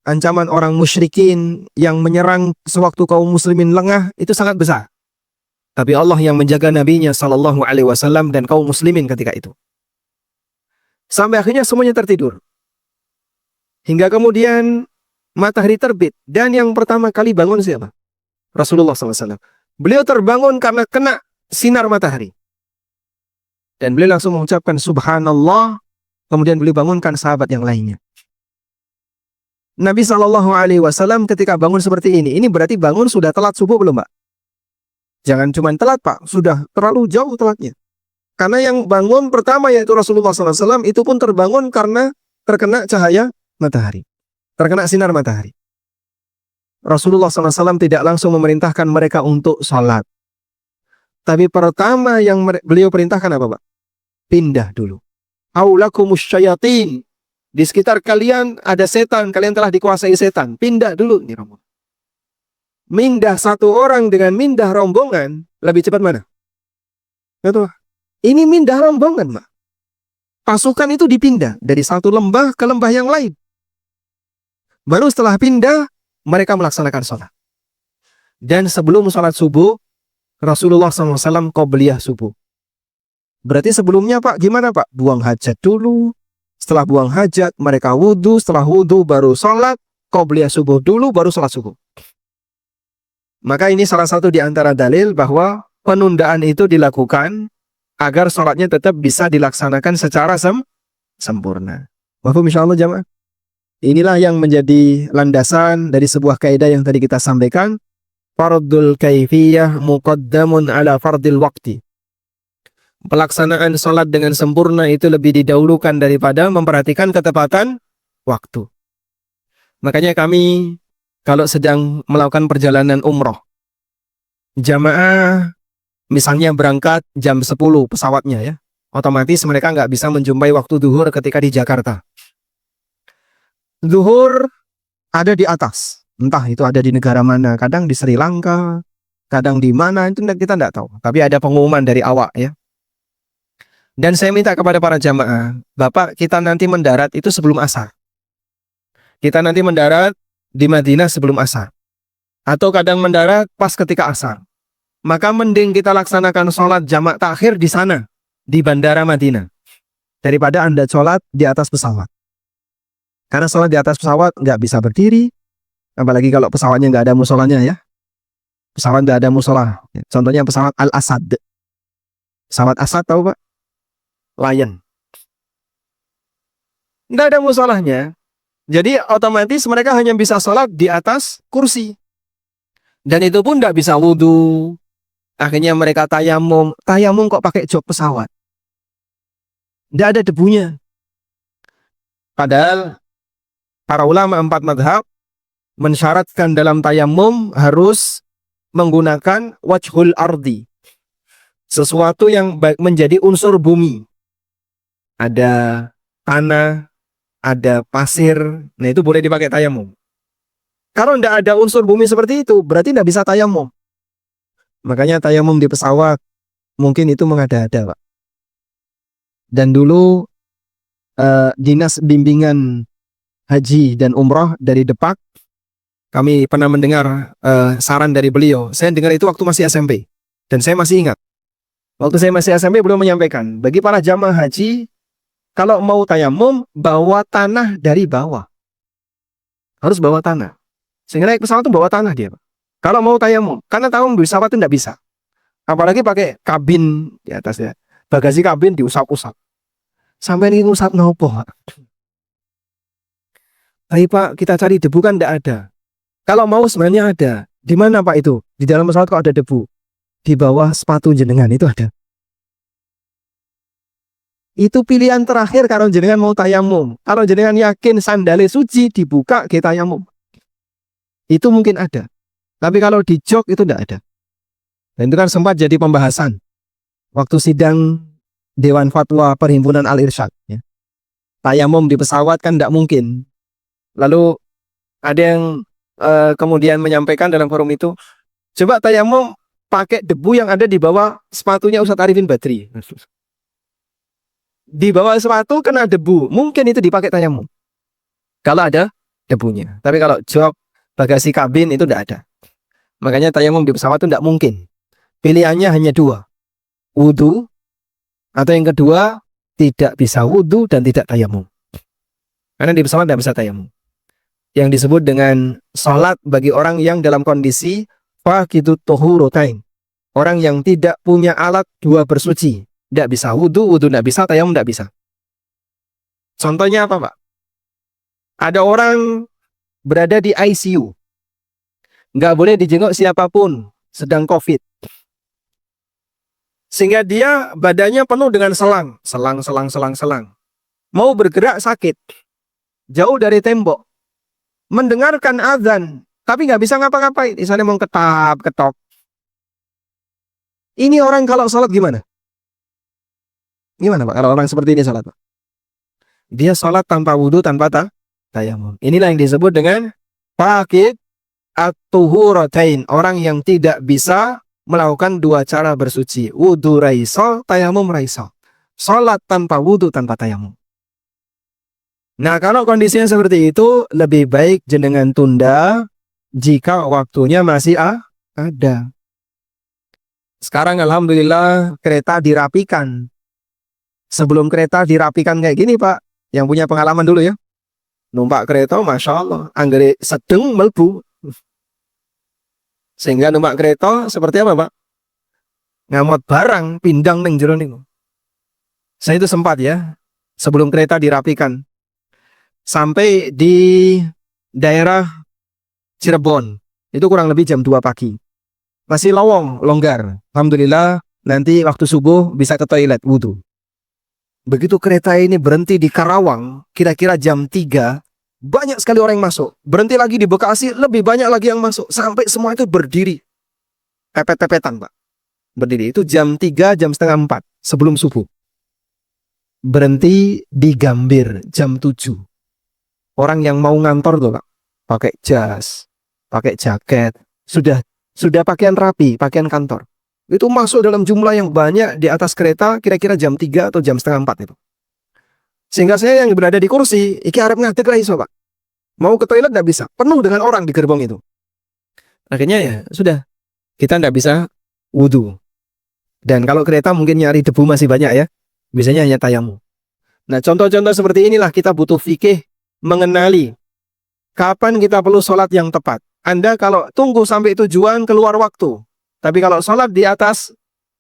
ancaman orang musyrikin yang menyerang sewaktu kaum muslimin lengah, itu sangat besar. Tapi Allah yang menjaga nabinya Sallallahu Alaihi Wasallam dan kaum muslimin ketika itu. Sampai akhirnya semuanya tertidur. Hingga kemudian matahari terbit. Dan yang pertama kali bangun siapa? Rasulullah SAW. Beliau terbangun karena kena sinar matahari. Dan beliau langsung mengucapkan Subhanallah. Kemudian beliau bangunkan sahabat yang lainnya. Nabi SAW ketika bangun seperti ini berarti bangun sudah telat subuh belum, Pak? Jangan cuma telat, Pak. Sudah terlalu jauh telatnya. Karena yang bangun pertama yaitu Rasulullah SAW itu pun terbangun karena terkena cahaya matahari. Terkena sinar matahari. Rasulullah SAW tidak langsung memerintahkan mereka untuk sholat. Tapi pertama yang beliau perintahkan apa, Pak? Pindah dulu. Aulakumus syayatin. Di sekitar kalian ada setan. Kalian telah dikuasai setan. Pindah dulu. Ini rombongan. Mindah satu orang dengan mindah rombongan. Lebih cepat mana? Betul. Ini mindah rombongan, Pak. Pasukan itu dipindah dari satu lembah ke lembah yang lain. Baru setelah pindah, mereka melaksanakan sholat. Dan sebelum sholat subuh, Rasulullah SAW qobliyah subuh. Berarti sebelumnya, Pak, gimana, Pak? Buang hajat dulu. Setelah buang hajat, mereka wudhu. Setelah wudhu, baru sholat. Qobliyah subuh dulu, baru sholat subuh. Maka ini salah satu di antara dalil bahwa penundaan itu dilakukan agar sholatnya tetap bisa dilaksanakan secara sempurna. Mafhum insyaallah jamaah. Inilah yang menjadi landasan dari sebuah kaidah yang tadi kita sampaikan. Fardul kaifiyah muqaddamun ala fardil waqti. Pelaksanaan sholat dengan sempurna itu lebih didahulukan daripada memperhatikan ketepatan waktu. Makanya kami kalau sedang melakukan perjalanan umroh, jamaah misalnya berangkat jam 10 pesawatnya ya, otomatis mereka nggak bisa menjumpai waktu zuhur ketika di Jakarta. Zuhur ada di atas, entah itu ada di negara mana, kadang di Sri Lanka, kadang di mana, itu kita nggak tahu. Tapi ada pengumuman dari awak ya. Dan saya minta kepada para jamaah, Bapak kita nanti mendarat itu sebelum asar. Kita nanti mendarat di Madinah sebelum asar. Atau kadang mendarat pas ketika asar. Maka mending kita laksanakan sholat jamak takhir di sana, di Bandara Madinah, daripada Anda sholat di atas pesawat. Karena sholat di atas pesawat nggak bisa berdiri, apalagi kalau pesawatnya nggak ada musolanya ya. Pesawat nggak ada musola. Contohnya pesawat Al-Asad. Pesawat Asad tahu, Pak? Lion. Nggak ada musolahnya. Jadi otomatis mereka hanya bisa sholat di atas kursi. Dan itu pun nggak bisa wudhu. Akhirnya mereka tayamum. Tayamum kok pakai jok pesawat? Nggak ada debunya. Padahal para ulama 4 madhab mensyaratkan dalam tayamum harus menggunakan wajhul ardi. Sesuatu yang menjadi unsur bumi. Ada tanah, ada pasir. Nah itu boleh dipakai tayamum. Kalau tidak ada unsur bumi seperti itu, berarti tidak bisa tayamum. Makanya tayamum di pesawat mungkin itu mengada-ada, Pak. Dan dulu Dinas Bimbingan Haji dan Umroh dari Depak, kami pernah mendengar saran dari beliau. Saya dengar itu waktu masih SMP. Dan saya masih ingat, waktu saya masih SMP beliau menyampaikan, bagi para jamaah haji, kalau mau tayamum, bawa tanah dari bawah. Harus bawa tanah. Sehingga naik pesawat itu bawa tanah dia, Pak. Kalau mau tayamum, karena tayamum di pesawat itu tidak bisa. Apalagi pakai kabin di atas ya. Bagasi kabin diusap-usap. Sampai ini usap nopo, Pak. Tapi Pak, kita cari debu kan tidak ada. Kalau mau sebenarnya ada. Di mana Pak itu? Di dalam pesawat kok ada debu? Di bawah sepatu jenengan itu ada. Itu pilihan terakhir kalau jenengan mau tayamum. Kalau jenengan yakin sandalnya suci, dibuka kita tayamum. Itu mungkin ada. Tapi kalau di jok itu tidak ada. Dan itu kan sempat jadi pembahasan waktu sidang Dewan Fatwa Perhimpunan Al-Irsyad. Ya. Tayamum di pesawat kan tidak mungkin. Lalu ada yang kemudian menyampaikan dalam forum itu, coba tayamum pakai debu yang ada di bawah sepatunya Ustadz Arifin Badri. Di bawah sepatu kena debu, mungkin itu dipakai tayamum. Kalau ada debunya. Tapi kalau jok, bagasi kabin itu tidak ada. Makanya tayamum di pesawat itu tidak mungkin. Pilihannya hanya dua. Wudu, atau yang kedua, tidak bisa wudu dan tidak tayamum. Karena di pesawat tidak bisa tayamum. Yang disebut dengan sholat bagi orang yang dalam kondisi faqidut tuhuratain. Orang yang tidak punya alat dua bersuci. Tidak bisa wudu, wudu tidak bisa, tayamum tidak bisa. Contohnya apa Pak? Ada orang berada di ICU. Nggak boleh dijenguk siapapun, sedang COVID. Sehingga dia badannya penuh dengan selang. Selang. Mau bergerak sakit. Jauh dari tembok. Mendengarkan azan, tapi nggak bisa ngapa-ngapain. Misalnya mau ketok. Ini orang kalau sholat gimana? Gimana Pak? Kalau orang seperti ini sholat Pak? Dia sholat tanpa wudu, tanpa tayamum. Inilah yang disebut dengan faqid at-tuhuratain. Orang yang tidak bisa melakukan dua cara bersuci. Wudu raiso, tayamum raiso. Sholat tanpa wudu, tanpa tayamum. Nah, kalau kondisinya seperti itu, lebih baik jenengan tunda jika waktunya masih ada. Sekarang Alhamdulillah kereta dirapikan. Sebelum kereta dirapikan kayak gini Pak, yang punya pengalaman dulu ya. Numpak kereta, Masya Allah, anggere sedeng melbu. Sehingga numpak kereta seperti apa Pak? Ngamot barang, pindang neng jero niku. Saya itu sempat ya, sebelum kereta dirapikan. Sampai di daerah Cirebon, itu kurang lebih jam 2 pagi. Masih longgar. Alhamdulillah, nanti waktu subuh bisa ke toilet, wudu. Begitu kereta ini berhenti di Karawang, kira-kira jam 3, banyak sekali orang yang masuk. Berhenti lagi di Bekasi, lebih banyak lagi yang masuk. Sampai semua itu berdiri. Pepet-pepetan, Pak. Berdiri, itu jam 3, jam setengah 4, sebelum subuh. Berhenti di Gambir, jam 7. Orang yang mau ngantor tuh Pak, pakai jas, pakai jaket, sudah pakaian rapi, pakaian kantor. Itu masuk dalam jumlah yang banyak di atas kereta, kira-kira jam 3 atau jam setengah 4 itu. Sehingga saya yang berada di kursi, iki arep ngadeg ra iso Pak. Mau ke toilet tidak bisa, penuh dengan orang di gerbong itu. Akhirnya ya sudah, kita tidak bisa wudu. Dan kalau kereta mungkin nyari debu masih banyak ya, biasanya hanya tayamum. Nah contoh-contoh seperti inilah kita butuh fikih, mengenali kapan kita perlu sholat yang tepat. Anda kalau tunggu sampai tujuan keluar waktu. Tapi kalau sholat di atas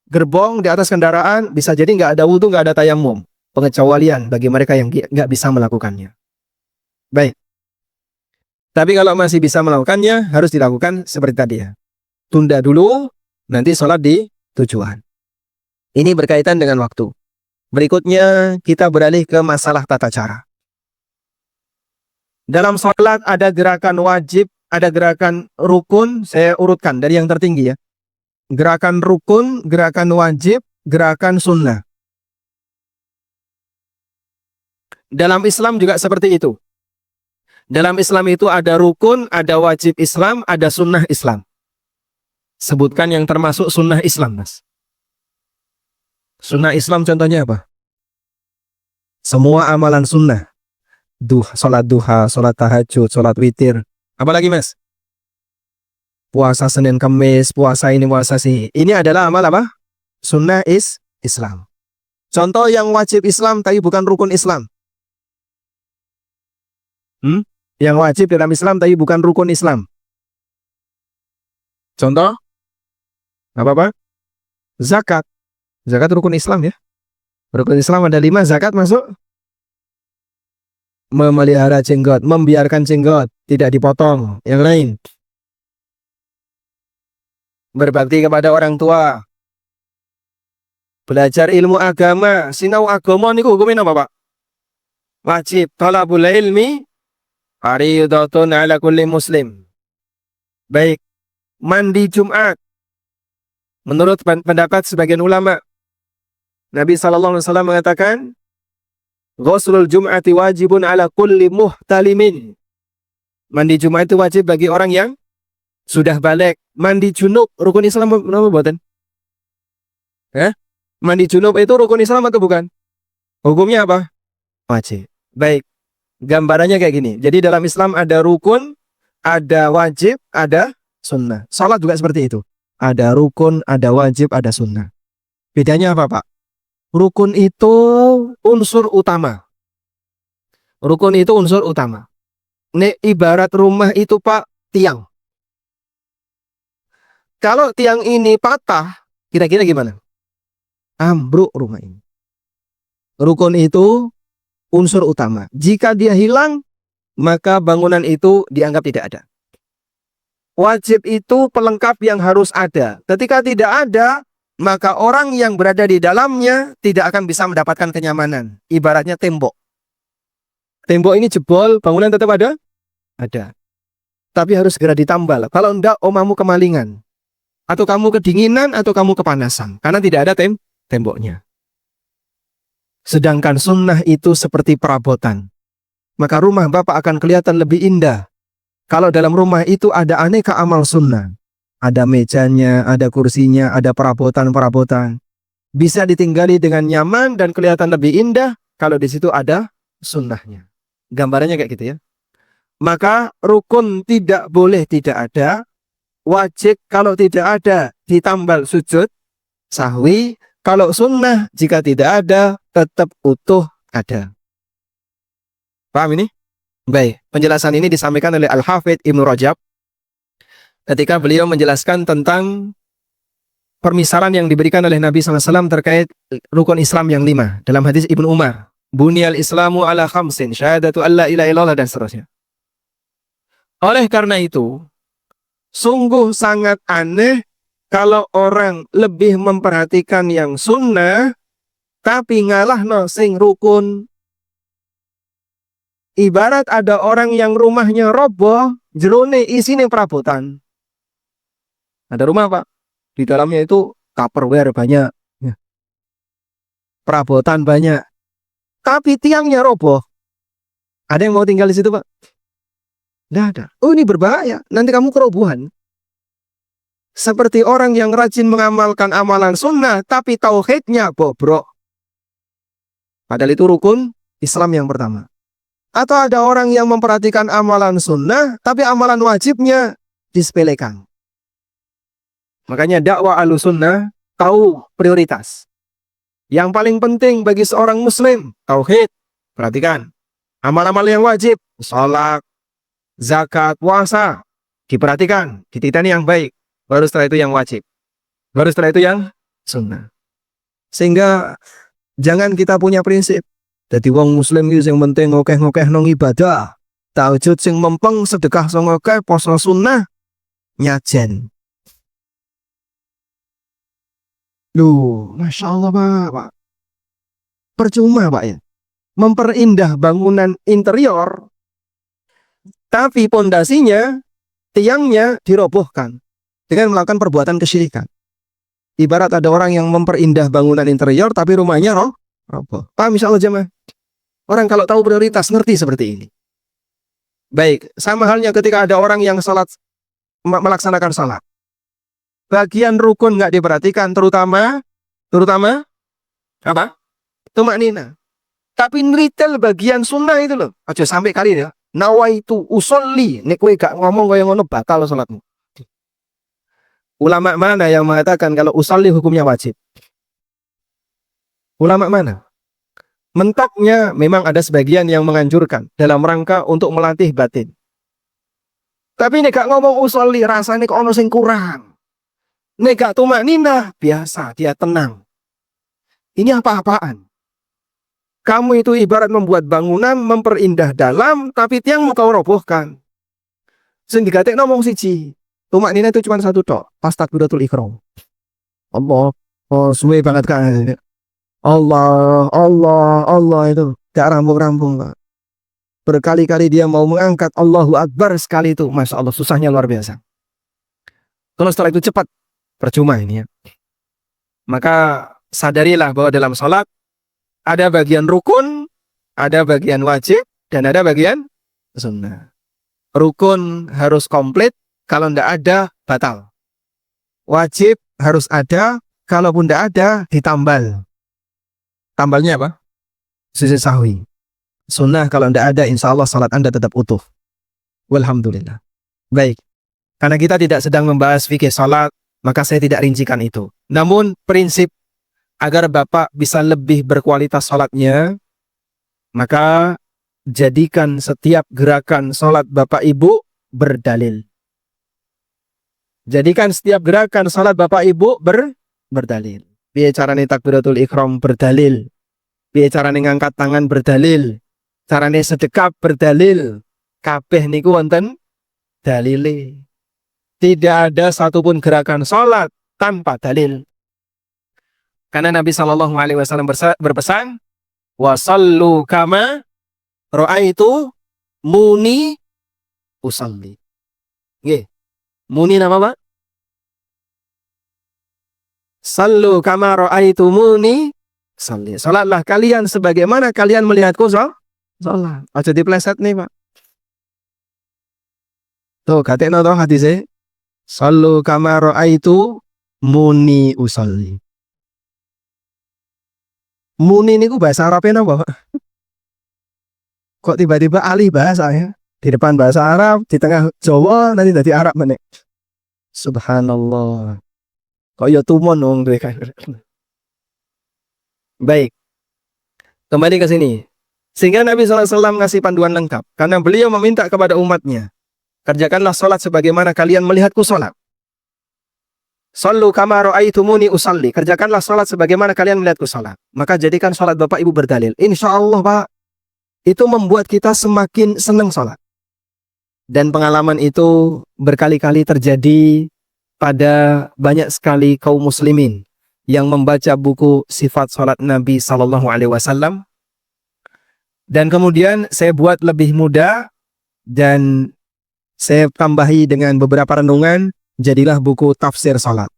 gerbong, di atas kendaraan, bisa jadi nggak ada wudhu, nggak ada tayamum. Pengecualian bagi mereka yang nggak bisa melakukannya. Baik. Tapi kalau masih bisa melakukannya, harus dilakukan seperti tadi ya. Tunda dulu, nanti sholat di tujuan. Ini berkaitan dengan waktu. Berikutnya kita beralih ke masalah tata cara. Dalam sholat ada gerakan wajib, ada gerakan rukun, saya urutkan dari yang tertinggi ya. Gerakan rukun, gerakan wajib, gerakan sunnah. Dalam Islam juga seperti itu. Dalam Islam itu ada rukun, ada wajib Islam, ada sunnah Islam. Sebutkan yang termasuk sunnah Islam, Mas. Sunnah Islam contohnya apa? Semua amalan sunnah. Sholat duha, sholat tahajud, sholat witir. Apalagi Mas? puasa Senin Kamis, puasa ini puasa sih. Ini adalah amal apa? Sunnah Islam. Contoh yang wajib Islam tapi bukan rukun Islam. Yang wajib dalam Islam tapi bukan rukun Islam. Contoh? Apa? Zakat. Zakat rukun Islam ya. Rukun Islam ada 5, zakat masuk. Memelihara jenggot, membiarkan jenggot, tidak dipotong. Yang lain. Berbakti kepada orang tua. Belajar ilmu agama, sinau agama niku hukumnya apa, Pak? Wajib. Thalabul ilmi fardhatun ala kulli muslim. Baik. Mandi Jumat. Menurut pendapat sebagian ulama, Nabi SAW mengatakan, Ghuslul Jum'ati wajibun ala kulli muhtalimin. Mandi Jumat itu wajib bagi orang yang sudah balik. Mandi junub, rukun Islam apa buatan? Mandi junub itu rukun Islam atau bukan? Hukumnya apa? Wajib. Baik. Gambarannya kayak gini. Jadi dalam Islam ada rukun, ada wajib, ada sunnah. Salat juga seperti itu. Ada rukun, ada wajib, ada sunnah. Bedanya apa, Pak? Rukun itu unsur utama. Rukun itu unsur utama. Ini ibarat rumah itu, Pak, tiang. Kalau tiang ini patah, kira-kira gimana? Ambruk rumah ini. Rukun itu unsur utama. Jika dia hilang, maka bangunan itu dianggap tidak ada. Wajib itu pelengkap yang harus ada. Ketika tidak ada, maka orang yang berada di dalamnya tidak akan bisa mendapatkan kenyamanan. Ibaratnya tembok. Tembok ini jebol, bangunan tetap ada? Ada. Tapi harus segera ditambal. Kalau enggak, omamu kemalingan. Atau kamu kedinginan, atau kamu kepanasan. Karena tidak ada temboknya. Sedangkan sunnah itu seperti perabotan. Maka rumah Bapak akan kelihatan lebih indah kalau dalam rumah itu ada aneka amal sunnah. Ada mejanya, ada kursinya, ada perabotan-perabotan. Bisa ditinggali dengan nyaman dan kelihatan lebih indah kalau di situ ada sunnahnya. Gambarannya kayak gitu ya. Maka rukun tidak boleh tidak ada. Wajib kalau tidak ada ditambal sujud sahwi. Kalau sunnah jika tidak ada tetap utuh ada. Paham ini? Baik, penjelasan ini disampaikan oleh Al-Hafidh Ibnu Rajab ketika beliau menjelaskan tentang permisalan yang diberikan oleh Nabi SAW terkait rukun Islam yang 5 dalam hadis Ibnu Umar. Bunyal Islamu ala khamsin, syahadatu alla ilaha illallah dan seterusnya. Oleh karena itu, sungguh sangat aneh kalau orang lebih memperhatikan yang sunnah tapi ngalahno sing rukun. Ibarat ada orang yang rumahnya roboh, jerone isine perabotan. Ada rumah, Pak. Di dalamnya itu tupperware banyak. Perabotan banyak. Tapi tiangnya roboh. Ada yang mau tinggal di situ, Pak? Tidak ada. Oh, ini berbahaya. Nanti kamu kerobohan. Seperti orang yang rajin mengamalkan amalan sunnah, tapi tauhidnya bobrok. Padahal itu rukun Islam yang pertama. Atau ada orang yang memperhatikan amalan sunnah, tapi amalan wajibnya disepelekan. Makanya dakwah Ahlussunnah tahu prioritas. Yang paling penting bagi seorang muslim, tauhid. Perhatikan. Amal-amal yang wajib, sholat, zakat, puasa. Diperhatikan, dititani yang baik. Baru setelah itu yang wajib. Baru setelah itu yang sunnah. Sehingga jangan kita punya prinsip. Jadi wong muslim itu yang penting ngokeh-ngokeh nong ibadah. Tahajud sing mempeng, sedekah sing ngokeh, poso sunnah nyajen. Loh, Masya Allah, Pak. Percuma, Pak ya. Memperindah bangunan interior, tapi pondasinya, tiangnya dirobohkan dengan melakukan perbuatan kesyirikan. Ibarat ada orang yang memperindah bangunan interior, tapi rumahnya roboh. Paham insya Allah jemaah? Orang kalau tahu prioritas, ngerti seperti ini. Baik, sama halnya ketika ada orang yang melaksanakan salat. Bagian rukun nggak diperhatikan, terutama apa? Tumaknina. Tapi nritel bagian sunnah itu loh. Aja sampai kali ya. Nawaitu usolli, nek kowe gak ngomong kaya ngono bakal salatmu. Ulama mana yang mengatakan kalau usolli hukumnya wajib? Ulama mana? Mentoknya memang ada sebagian yang menganjurkan dalam rangka untuk melatih batin. Tapi ini gak ngomong usolli, rasanya kok ono sing kurang. Ini gak tumakninah, biasa, dia tenang. Ini apa-apaan? Kamu itu ibarat membuat bangunan, memperindah dalam, tapi tiang mau kau robohkan. Sing digatek ngomong siji. Tumakninah itu cuma satu tok, pas takbiratul ihram. Allah, oh suwe banget kan. Allah, Allah, Allah itu gak rampung-rampung, Pak. Berkali-kali dia mau mengangkat Allahu Akbar sekali itu, Masya Allah, susahnya luar biasa. Kalau setelah itu cepat, percuma ini ya. Maka sadarilah bahwa dalam sholat ada bagian rukun, ada bagian wajib, dan ada bagian sunnah. Rukun harus komplit, kalau tidak ada, batal. Wajib harus ada, kalaupun tidak ada, ditambal. Tambalnya apa? Sujud sahwi. Sunnah kalau tidak ada, insya Allah salat Anda tetap utuh. Walhamdulillah. Baik. Karena kita tidak sedang membahas fikih salat, maka saya tidak rincikan itu. Namun prinsip agar Bapak bisa lebih berkualitas salatnya, maka jadikan setiap gerakan salat Bapak Ibu berdalil. Jadikan setiap gerakan salat Bapak Ibu berdalil. Piye carane takbiratul ihram berdalil. Piye carane ngangkat tangan berdalil. Carane sedekap berdalil. Kabeh niku wonten dalile. Tidak ada satupun gerakan salat tanpa dalil. Karena Nabi Shallallahu Alaihi Wasallam berpesan, wasallu kama ro'aitu muni usalli. Nggih. Muni nama Pak? Sallu kama ro'aitumuni salli. Salatlah kalian sebagaimana kalian melihatku salat. Aja dipleset nih Pak. Tuh katekno toh hadise. Sallu kama ro'aitu muni usalli. Muni niku bahasa Arabnya napa Pak? Kok tiba-tiba alih bahasa ya? Di depan bahasa Arab, di tengah Jawa, nanti dari Arab meneh. Subhanallah. Kok ya tumon wong duwe kae. Baik. Kembali ke sini. Sehingga Nabi SAW ngasih panduan lengkap. Karena beliau meminta kepada umatnya, kerjakanlah sholat sebagaimana kalian melihatku sholat. Sallu kama ra'aitumuni usalli. Kerjakanlah sholat sebagaimana kalian melihatku sholat. Maka jadikan sholat Bapak Ibu berdalil. Insya Allah Pak, itu membuat kita semakin senang sholat. Dan pengalaman itu berkali-kali terjadi pada banyak sekali kaum muslimin yang membaca buku sifat sholat Nabi Sallallahu Alaihi Wasallam. Dan kemudian saya buat lebih mudah dan saya tambahi dengan beberapa renungan, jadilah buku tafsir sholat.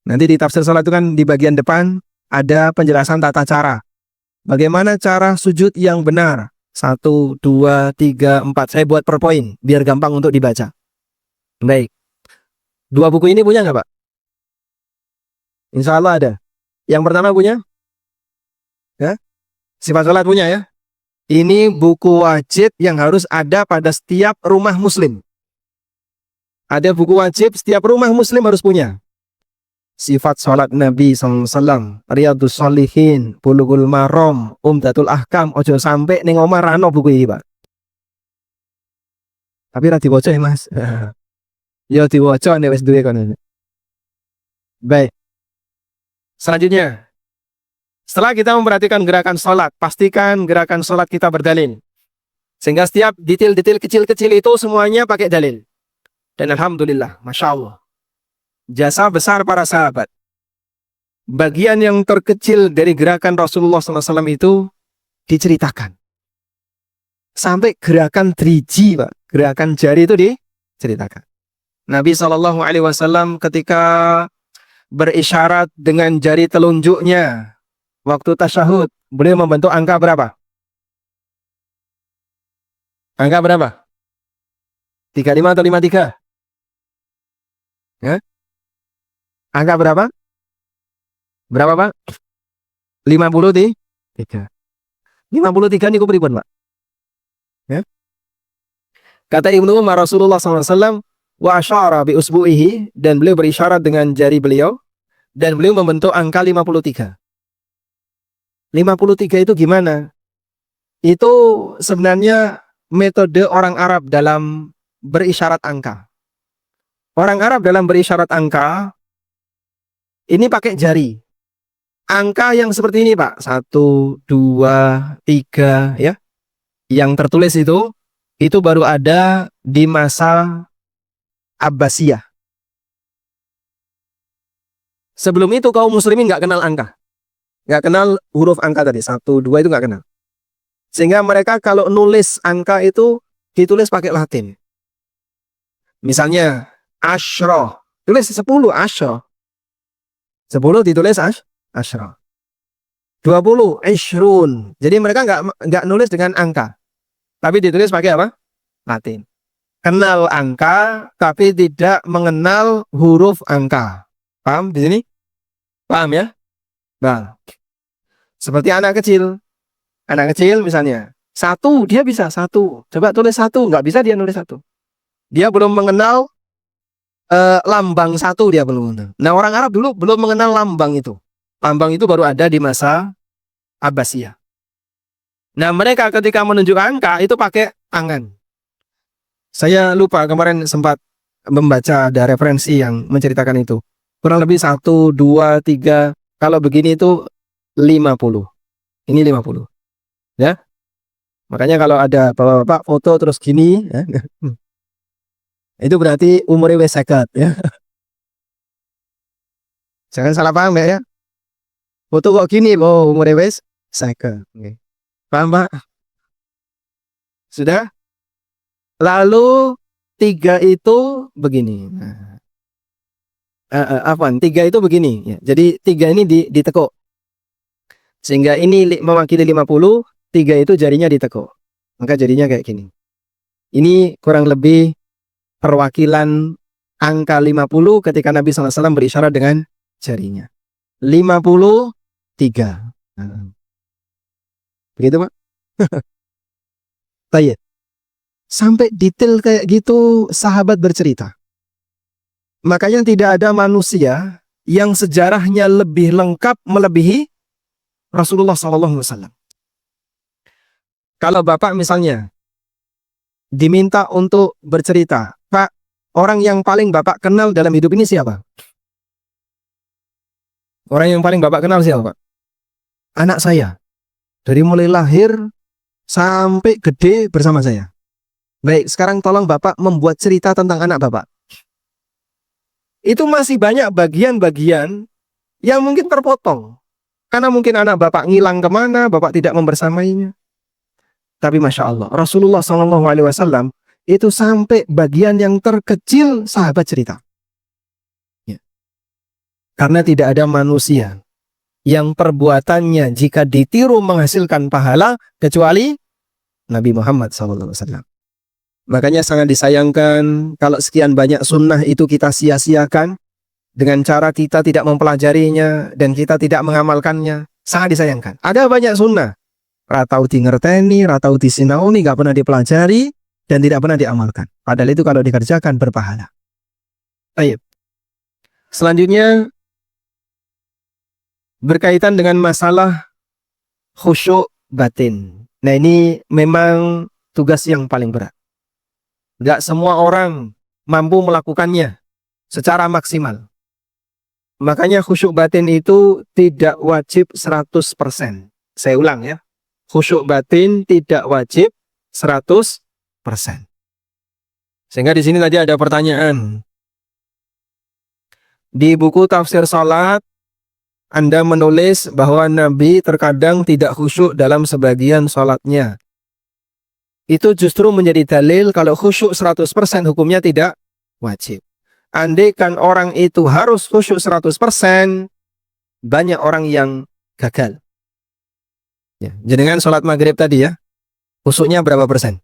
Nanti di tafsir sholat itu kan di bagian depan ada penjelasan tata cara. Bagaimana cara sujud yang benar. 1, 2, 3, 4. Saya buat per poin biar gampang untuk dibaca. Baik. 2 buku ini punya nggak Pak? Insya Allah ada. Yang pertama punya? Ya? Sifat sholat punya ya? Ini buku wajib yang harus ada pada setiap rumah muslim. Ada buku wajib setiap rumah muslim harus punya. Sifat sholat Nabi SAW, Riyadhus Shalihin, Bulughul Maram, Umdatul Ahkam. Ojo sampai ning omah rano buku ini Pak. Tapi ra diwaca ya Mas. Ya diwaca nek wis duwe kono. Baik. Selanjutnya, setelah kita memperhatikan gerakan sholat, pastikan gerakan sholat kita berdalil. Sehingga setiap detail-detail kecil-kecil itu semuanya pakai dalil. Dan alhamdulillah, Masya Allah, jasa besar para sahabat. Bagian yang terkecil dari gerakan Rasulullah SAW itu diceritakan. Sampai gerakan driji, Pak. Gerakan jari itu diceritakan. Nabi SAW ketika berisyarat dengan jari telunjuknya waktu tasyahud, beliau membentuk angka berapa? Angka berapa? 35 atau 53? Ya? Angka berapa? Berapa Pak? 53. 53 niku pripun Pak? Ya? Kata Ibnu Umar, Rasulullah SAW wa asyara bi usbu'ihi, dan beliau berisyarat dengan jari beliau, dan beliau membentuk angka 53. 53 itu gimana? Itu sebenarnya metode orang Arab dalam berisyarat angka. Orang Arab dalam berisyarat angka ini pakai jari. Angka yang seperti ini, Pak. 1, 2, 3, ya. Yang tertulis itu baru ada di masa Abbasiyah. Sebelum itu kaum muslimin nggak kenal angka. Nggak kenal huruf angka tadi. 1, 2 itu nggak kenal. Sehingga mereka kalau nulis angka itu ditulis pakai Latin. Misalnya, asyra. Tulis 10, asyra. 10 ditulis asyra. 20, ishrun. Jadi mereka nggak nulis dengan angka. Tapi ditulis pakai apa? Latin. Kenal angka, tapi tidak mengenal huruf angka. Paham di sini? Paham ya? Nah, seperti anak kecil. Anak kecil misalnya, 1, dia bisa 1. Coba tulis 1, nggak bisa dia nulis 1. Dia belum mengenal lambang 1, dia belum mengenal. Nah, orang Arab dulu belum mengenal lambang itu. Lambang itu baru ada di masa Abbasiyah. Nah, mereka ketika menunjuk angka itu pakai tangan. Saya lupa kemarin sempat membaca ada referensi yang menceritakan itu. Kurang lebih 1, 2, 3. Kalau begini itu 50. Ini 50. Ya. Makanya kalau ada bapak-bapak foto terus gini, ya, itu berarti umurnya wis 50, ya. Jangan salah paham ya. Foto kok gini, oh umurnya wis 50. Okay. Paham, Pak? Sudah? Lalu 3 itu begini. Nah. 3 itu begini. Ya. Jadi 3 ini ditekuk. Sehingga ini mewakili 50, 3 itu jarinya ditekuk. Maka jadinya kayak gini. Ini kurang lebih perwakilan angka 50 ketika Nabi SAW berisyarat dengan jarinya. 53. Begitu, Pak? Baik. Sampai detail kayak gitu sahabat bercerita. Makanya tidak ada manusia yang sejarahnya lebih lengkap melebihi Rasulullah SAW. Kalau Bapak misalnya diminta untuk bercerita, Pak, orang yang paling Bapak kenal dalam hidup ini siapa? Orang yang paling Bapak kenal siapa, Pak? Anak saya. Dari mulai lahir sampai gede bersama saya. Baik, sekarang tolong Bapak membuat cerita tentang anak Bapak. Itu masih banyak bagian-bagian yang mungkin terpotong. Karena mungkin anak Bapak ngilang kemana, Bapak tidak membersamainya. Tapi Masya Allah, Rasulullah SAW itu sampai bagian yang terkecil sahabat cerita. Ya. Karena tidak ada manusia yang perbuatannya jika ditiru menghasilkan pahala kecuali Nabi Muhammad SAW. Makanya sangat disayangkan kalau sekian banyak sunnah itu kita sia-siakan dengan cara kita tidak mempelajarinya dan kita tidak mengamalkannya. Sangat disayangkan. Ada banyak sunnah. Ratau di ngerteni, ratau di sinauni, gak pernah dipelajari dan tidak pernah diamalkan. Padahal itu kalau dikerjakan berpahala. Baik. Selanjutnya berkaitan dengan masalah khusyuk batin. Nah, ini memang tugas yang paling berat. Gak semua orang mampu melakukannya secara maksimal. Makanya khusyuk batin itu tidak wajib 100%. Saya ulang ya. Khusyuk batin tidak wajib 100%. Sehingga di sini tadi ada pertanyaan. Di buku tafsir salat Anda menulis bahwa Nabi terkadang tidak khusyuk dalam sebagian salatnya. Itu justru menjadi dalil kalau khusyuk 100% hukumnya tidak wajib. Andaikan orang itu harus khusyuk 100%, banyak orang yang gagal. Ya, jenengan sholat maghrib tadi ya, khusyuknya berapa persen?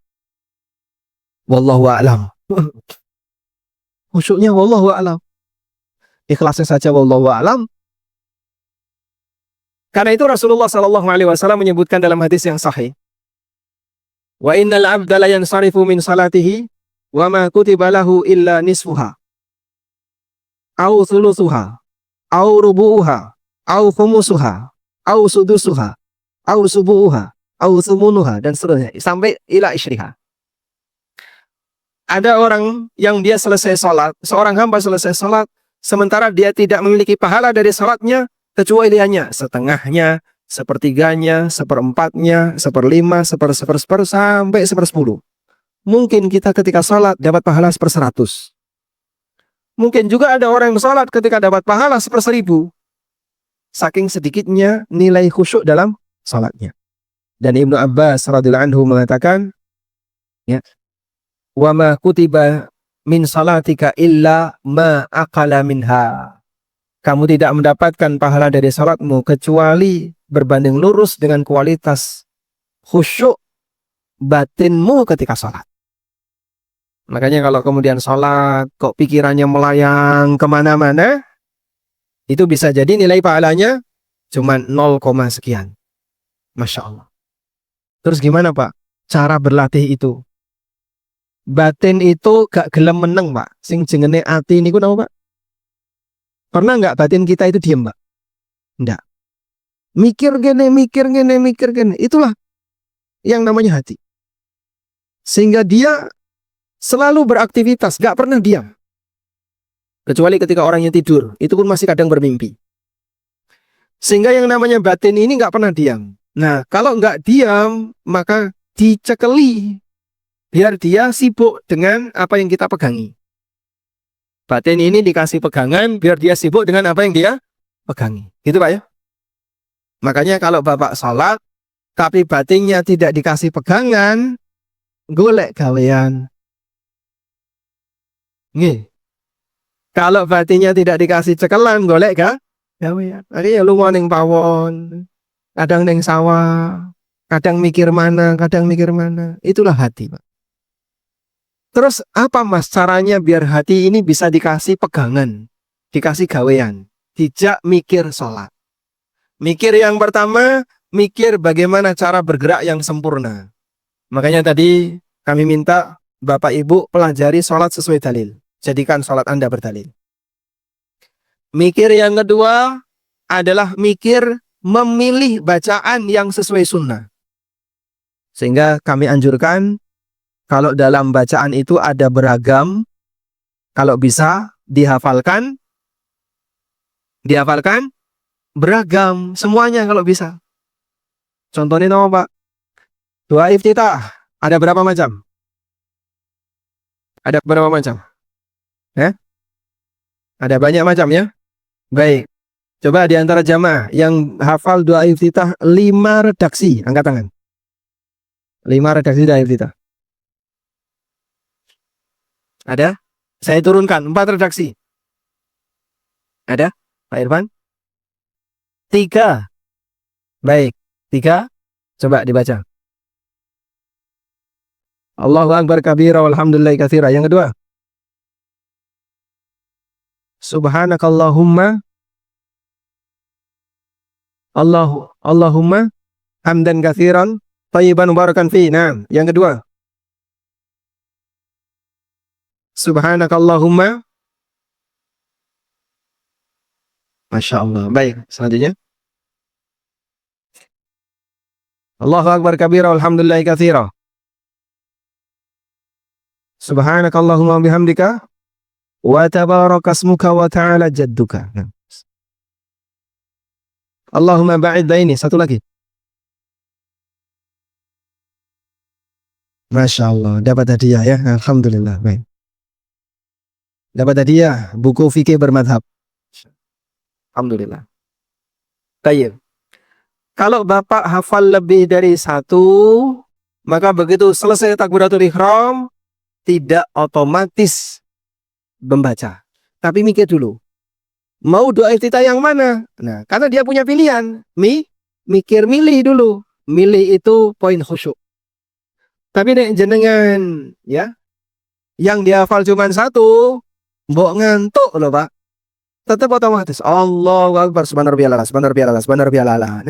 Wallahu a'lam. Khusyuknya wallahu a'lam. Ikhlasnya saja wallahu a'lam. Karena itu Rasulullah SAW menyebutkan dalam hadis yang sahih, wa innal abda la yansarifu min salatihi wa ma kutiba lahu illa nisfuha au thuluthuha au rubu'uha au khumusuha au sudusuha au subu'uha au thumunuha, dan seterusnya sampai ila isyriha. Ada orang yang dia selesai sholat, seorang hamba selesai sholat, sementara dia tidak memiliki pahala dari sholatnya, kecuali hanya setengahnya, sepertiganya, seperempatnya, seperlima, seper, sampai sepersepuluh. Mungkin kita ketika sholat dapat pahala 1/100. Mungkin juga ada orang yang sholat ketika dapat pahala 1/1000. Saking sedikitnya nilai khusyuk dalam sholatnya. Dan Ibnu Abbas radhiyallahu anhu mengatakan, ya, wa ma kutiba min salatika illa ma aqala minha. Kamu tidak mendapatkan pahala dari salatmu kecuali berbanding lurus dengan kualitas khusyuk batinmu ketika salat. Makanya kalau kemudian salat kok pikirannya melayang kemana-mana, itu bisa jadi nilai pahalanya cuma 0, sekian. Masya Allah. Terus gimana Pak cara berlatih itu? Batin itu gak gelem meneng Pak. Sing jengene ati niku napa Pak? Pernah nggak batin kita itu diem Pak? Enggak. Mikir gini. Itulah yang namanya hati. Sehingga dia selalu beraktivitas, gak pernah diam. Kecuali ketika orangnya tidur, itu pun masih kadang bermimpi. Sehingga yang namanya batin ini gak pernah diam. Nah, kalau nggak diam, maka dicekeli. Biar dia sibuk dengan apa yang kita pegangi. Batin ini dikasih pegangan, biar dia sibuk dengan apa yang dia pegangi. Gitu Pak ya? Makanya kalau Bapak sholat, tapi batinnya tidak dikasih pegangan, golek gawean. Nih, kalau batinnya tidak dikasih cekelan, golek gawean. Akhirnya lu mau ning pawon, kadang ning sawah, kadang mikir mana. Itulah hati Pak. Terus apa Mas caranya biar hati ini bisa dikasih pegangan, dikasih gawean, dijak mikir sholat. Mikir yang pertama, mikir bagaimana cara bergerak yang sempurna. Makanya tadi kami minta Bapak Ibu pelajari sholat sesuai dalil. Jadikan sholat Anda berdalil. Mikir yang kedua adalah mikir memilih bacaan yang sesuai sunnah. Sehingga kami anjurkan, kalau dalam bacaan itu ada beragam, kalau bisa dihafalkan beragam semuanya kalau bisa. Contohnya nama Pak, doa iftitah ada berapa macam? Ada berapa macam? Ya? Ada banyak macam ya? Baik. Coba di antara jamaah yang hafal doa iftitah 5 redaksi, angkat tangan. 5 redaksi doa iftitah. Ada? Saya turunkan 4 redaksi. Ada? Pak Irfan? 3. Baik, 3. Coba dibaca. Allahu Akbar kabira walhamdulillahi katsira. Yang kedua. Subhanakallahumma Allahumma hamdan katsiran thayyiban mubarakan fi. Nah, yang kedua. Subhanakallahumma. Masya Allah. Baik, selanjutnya. Allahu Akbar kabira walhamdulillahi katsira. Subhanakallahumma bihamdika wa tabarakasmuka wa ta'ala jadduka. Allahumma ba'id baini. Satu lagi. Masya Allah. Dapat hadiah ya. Alhamdulillah. Baik. Dapat hadiah buku fikih bermadhab. Alhamdulillah. Baik. Kalau Bapak hafal lebih dari 1, maka begitu selesai takbiratul ihram, tidak otomatis membaca. Tapi mikir dulu. Mau doa iftitah yang mana? Nah, karena dia punya pilihan. Milih dulu. Milih itu poin khusyuk. Tapi nek jenengan ya, yang dihafal cuma 1, mbok ngantuk loh Pak. Tetap otomatis Allahu Akbar subhanarabbiyal a'la.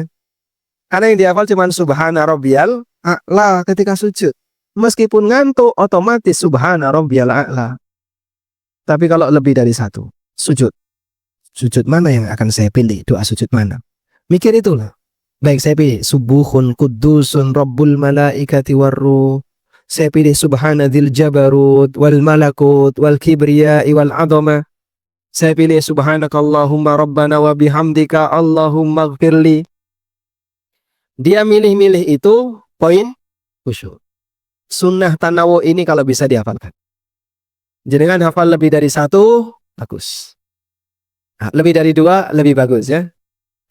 Karena yang dihafal cuma subhana rabbiyal a'la ketika sujud. meskipun ngantuk, otomatis subhana rabbiyal a'la. Tapi kalau lebih dari satu, sujud. Sujud mana yang akan saya pilih? Doa sujud mana? Mikir itulah. Baik, saya pilih subuhun kuddusun rabbul malaikati warruh. Saya pilih subhanadzil jabarut wal malakut wal kibriya'i wal adama. Saya pilih subhanakallahumma rabbana wa bihamdika Allahumma gfirli. Dia milih-milih itu poin khusyuk. Sunnah tanawu ini kalau bisa dihafalkan. Jangan hafal lebih dari satu, bagus. Nah, lebih dari dua, lebih bagus ya.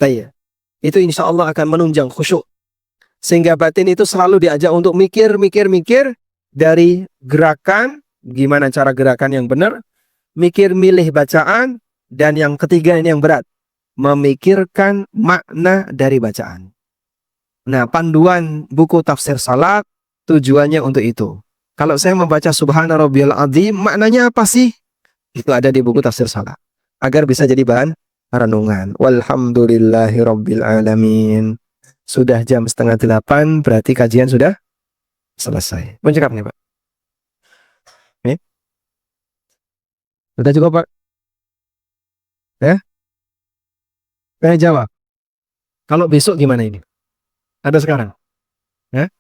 Baik. Itu insya Allah akan menunjang khusyuk. Sehingga batin itu selalu diajak untuk mikir dari gerakan, gimana cara gerakan yang benar, mikir milih bacaan, dan yang ketiga ini yang berat, memikirkan makna dari bacaan. Nah, panduan buku tafsir salat tujuannya untuk itu. Kalau saya membaca Subhana Rabbiyal Azim, maknanya apa sih? Itu ada di buku tafsir salat. Agar bisa jadi bahan renungan. Walhamdulillahi Rabbil Alamin. Sudah jam 7:30, berarti kajian sudah selesai. Mencekap nih, Pak. Nih. Sudah cukup, Pak? Ya? Saya jawab. Kalau besok gimana ini? Ada sekarang? Ya?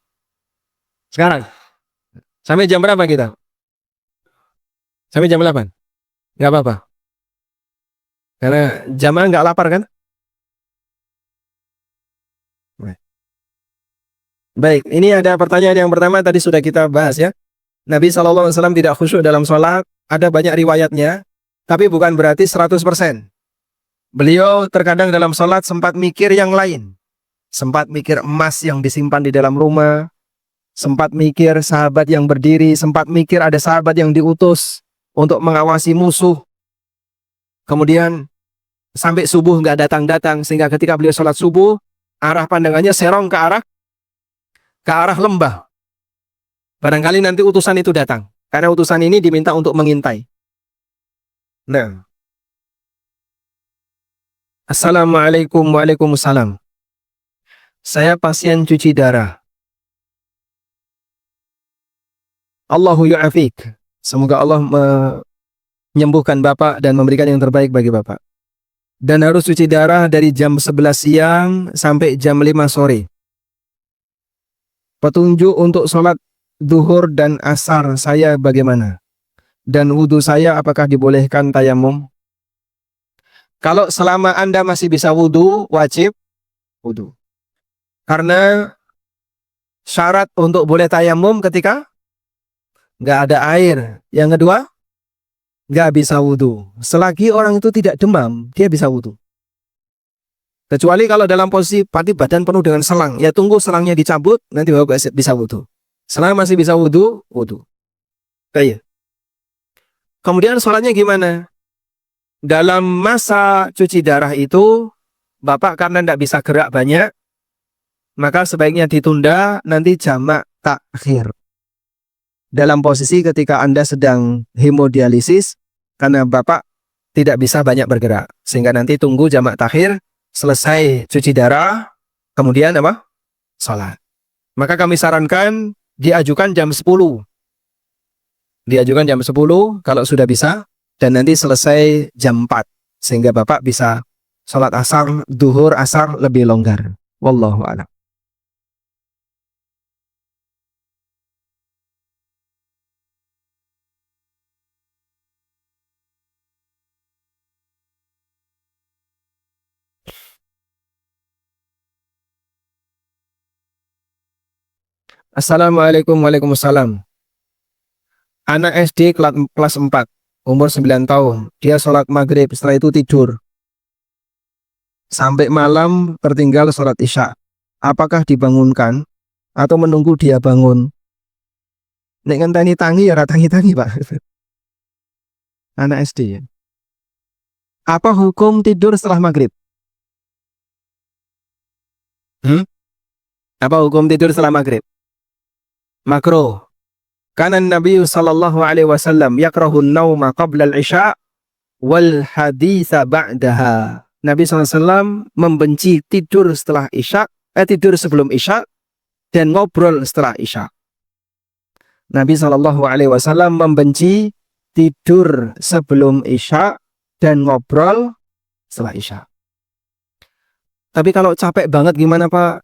Sekarang? Sampai jam berapa kita? Sampai jam 8? Nggak apa-apa. Karena jamaah nggak lapar kan? Baik, ini ada pertanyaan yang pertama tadi sudah kita bahas ya. Nabi SAW tidak khusyuk dalam sholat, ada banyak riwayatnya, tapi bukan berarti 100%. Beliau terkadang dalam sholat sempat mikir yang lain. Sempat mikir emas yang disimpan di dalam rumah, sempat mikir sahabat yang berdiri, sempat mikir ada sahabat yang diutus untuk mengawasi musuh. Kemudian sampai subuh nggak datang-datang, sehingga ketika beliau sholat subuh, arah pandangannya serong ke arah lembah. Barangkali nanti utusan itu datang, karena utusan ini diminta untuk mengintai. Nah, Assalamualaikum. Waalaikumsalam. Saya pasien cuci darah. Allahu yu'afik. Semoga Allah menyembuhkan Bapak dan memberikan yang terbaik bagi Bapak. Dan harus cuci darah dari jam 11 siang sampai jam 5 sore. Petunjuk untuk sholat zuhur dan asar saya bagaimana? Dan wudhu saya apakah dibolehkan tayamum? Kalau selama Anda masih bisa wudhu, wajib wudhu. Karena syarat untuk boleh tayamum ketika nggak ada air. Yang kedua, nggak bisa wudhu. Selagi orang itu tidak demam, dia bisa wudhu. Kecuali kalau dalam posisi badan penuh dengan selang, ya tunggu selangnya dicabut, nanti baru bisa wudhu. Selama masih bisa wudhu, wudhu. Kayak. Kemudian sholatnya gimana? Dalam masa cuci darah itu, Bapak karena tidak bisa gerak banyak, maka sebaiknya ditunda nanti jamak takhir. Dalam posisi ketika Anda sedang hemodialisis, karena Bapak tidak bisa banyak bergerak, sehingga nanti tunggu jamak takhir, selesai cuci darah, kemudian apa? Sholat. Maka kami sarankan diajukan jam 10. Diajukan jam 10 kalau sudah bisa, dan nanti selesai jam 4, sehingga Bapak bisa sholat asar, duhur, asar lebih longgar. Wallahu a'lam. Assalamualaikum. Waalaikumsalam. Anak SD kelas 4, umur 9 tahun. Dia sholat maghrib, setelah itu tidur. Sampai malam tertinggal sholat isya. Apakah dibangunkan atau menunggu dia bangun? Nek ngenteni tangi ya tangi-tangi, Pak. Anak SD ya. Apa hukum tidur setelah maghrib? Apa hukum tidur setelah maghrib? Makruh. Karena Nabi sallallahu alaihi wasallam yakrahun nauma qabla al-isya wal haditha ba'daha. Nabi SAW membenci tidur setelah isya, tidur sebelum isya dan ngobrol setelah isya. Nabi SAW membenci tidur sebelum Isya dan ngobrol setelah Isya. Tapi kalau capek banget gimana Pak?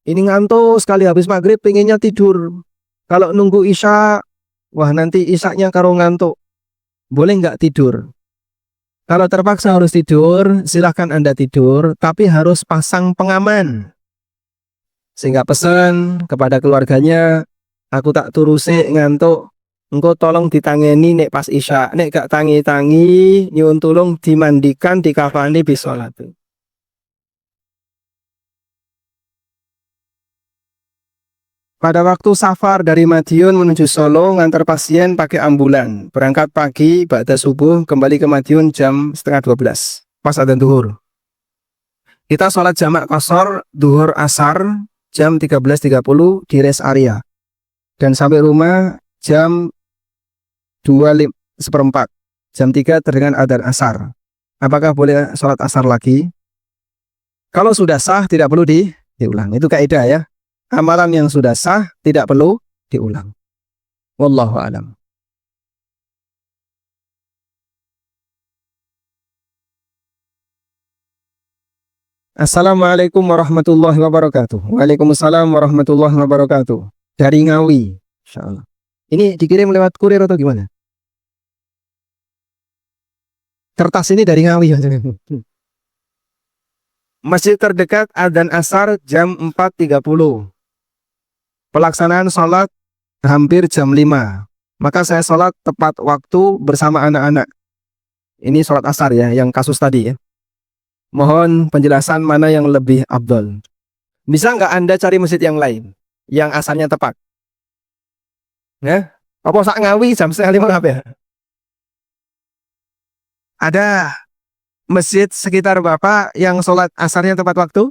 Ini ngantuk sekali habis maghrib pengennya tidur. Kalau nunggu Isya, wah nanti Isyanya karo ngantuk. Boleh nggak tidur? Kalau terpaksa harus tidur, silahkan Anda tidur, tapi harus pasang pengaman. Sehingga pesan kepada keluarganya, aku tak turusi ngantuk, engkau tolong ditangeni nek pas Isya, nek gak tangi-tangi, nyuwun tulung dimandikan, dikafani, bisolat. Pada waktu safar dari Madiun menuju Solo, ngantar pasien pakai ambulan. Berangkat pagi, ba'da subuh, kembali ke Madiun jam setengah 12. Pas adzan duhur. Kita sholat jamak qashar, duhur asar, jam 13.30 di rest area. Dan sampai rumah jam 2:04. Jam 3 terdengar adzan asar. Apakah boleh sholat asar lagi? Kalau sudah sah, tidak perlu diulang. Itu kaidah ya. Amalan yang sudah sah tidak perlu diulang. Wallahu a'lam. Assalamualaikum warahmatullahi wabarakatuh. Waalaikumsalam warahmatullahi wabarakatuh. Dari Ngawi, insyaallah. Ini dikirim lewat kurir atau gimana? Kertas ini dari Ngawi. Masjid terdekat adzan asar jam 4.30. Pelaksanaan sholat hampir jam 5. Maka saya sholat tepat waktu bersama anak-anak. Ini sholat asar ya, yang kasus tadi ya. Mohon penjelasan mana yang lebih afdol. Bisa nggak Anda cari masjid yang lain, yang asarnya tepat? Ya? Apa sak Ngawi jam setengah 5 apa ya? Ada masjid sekitar Bapak yang sholat asarnya tepat waktu?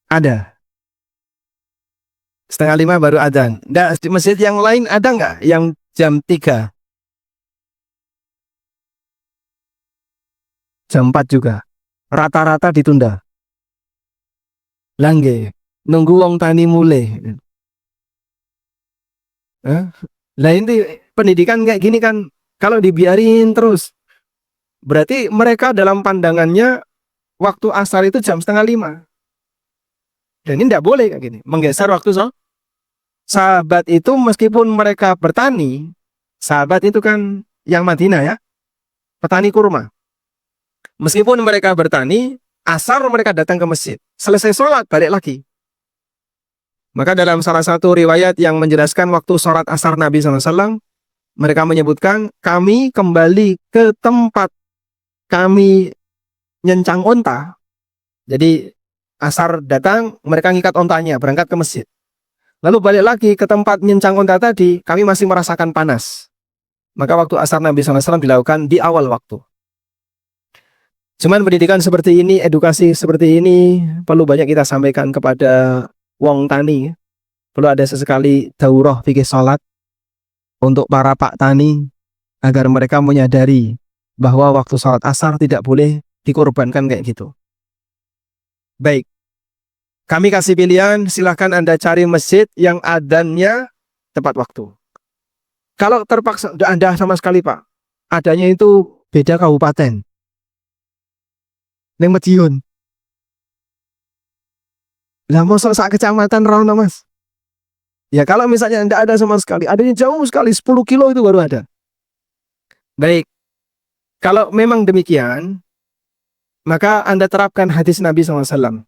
Ada. Setengah 5 baru adzan. Nah, di masjid yang lain ada nggak yang jam 3? Jam 4 juga. Rata-rata ditunda. Langge. Nunggu wong tani mulai. Lah ini pendidikan kayak gini kan, kalau dibiarin terus, berarti mereka dalam pandangannya waktu asar itu jam setengah 5. Dan ini tidak boleh kayak gini, menggeser waktu sahabat itu meskipun mereka bertani, sahabat itu kan yang Madinah ya, petani kurma. Meskipun mereka bertani, asar mereka datang ke masjid, selesai sholat balik lagi. Maka dalam salah satu riwayat yang menjelaskan waktu sholat asar Nabi SAW, mereka menyebutkan kami kembali ke tempat kami nyencang onta. Jadi asar datang, mereka ngikat ontanya, berangkat ke masjid. Lalu balik lagi ke tempat nyencang onta tadi, kami masih merasakan panas. Maka waktu asar Nabi SAW dilakukan di awal waktu. Cuman pendidikan seperti ini, edukasi seperti ini, perlu banyak kita sampaikan kepada wong tani. Perlu ada sesekali daurah fikih sholat untuk para pak tani, agar mereka menyadari bahwa waktu sholat asar tidak boleh dikorbankan kayak gitu. Baik, kami kasih pilihan, silahkan Anda cari masjid yang adzannya tepat waktu. Kalau terpaksa, Anda sama sekali Pak, adanya itu beda kabupaten. Neng Madiun. Lah mosok sak kecamatan rono Mas. Ya kalau misalnya Anda ada sama sekali, adanya jauh sekali, 10 kilo itu baru ada. Baik, kalau memang demikian, maka Anda terapkan hadis Nabi SAW.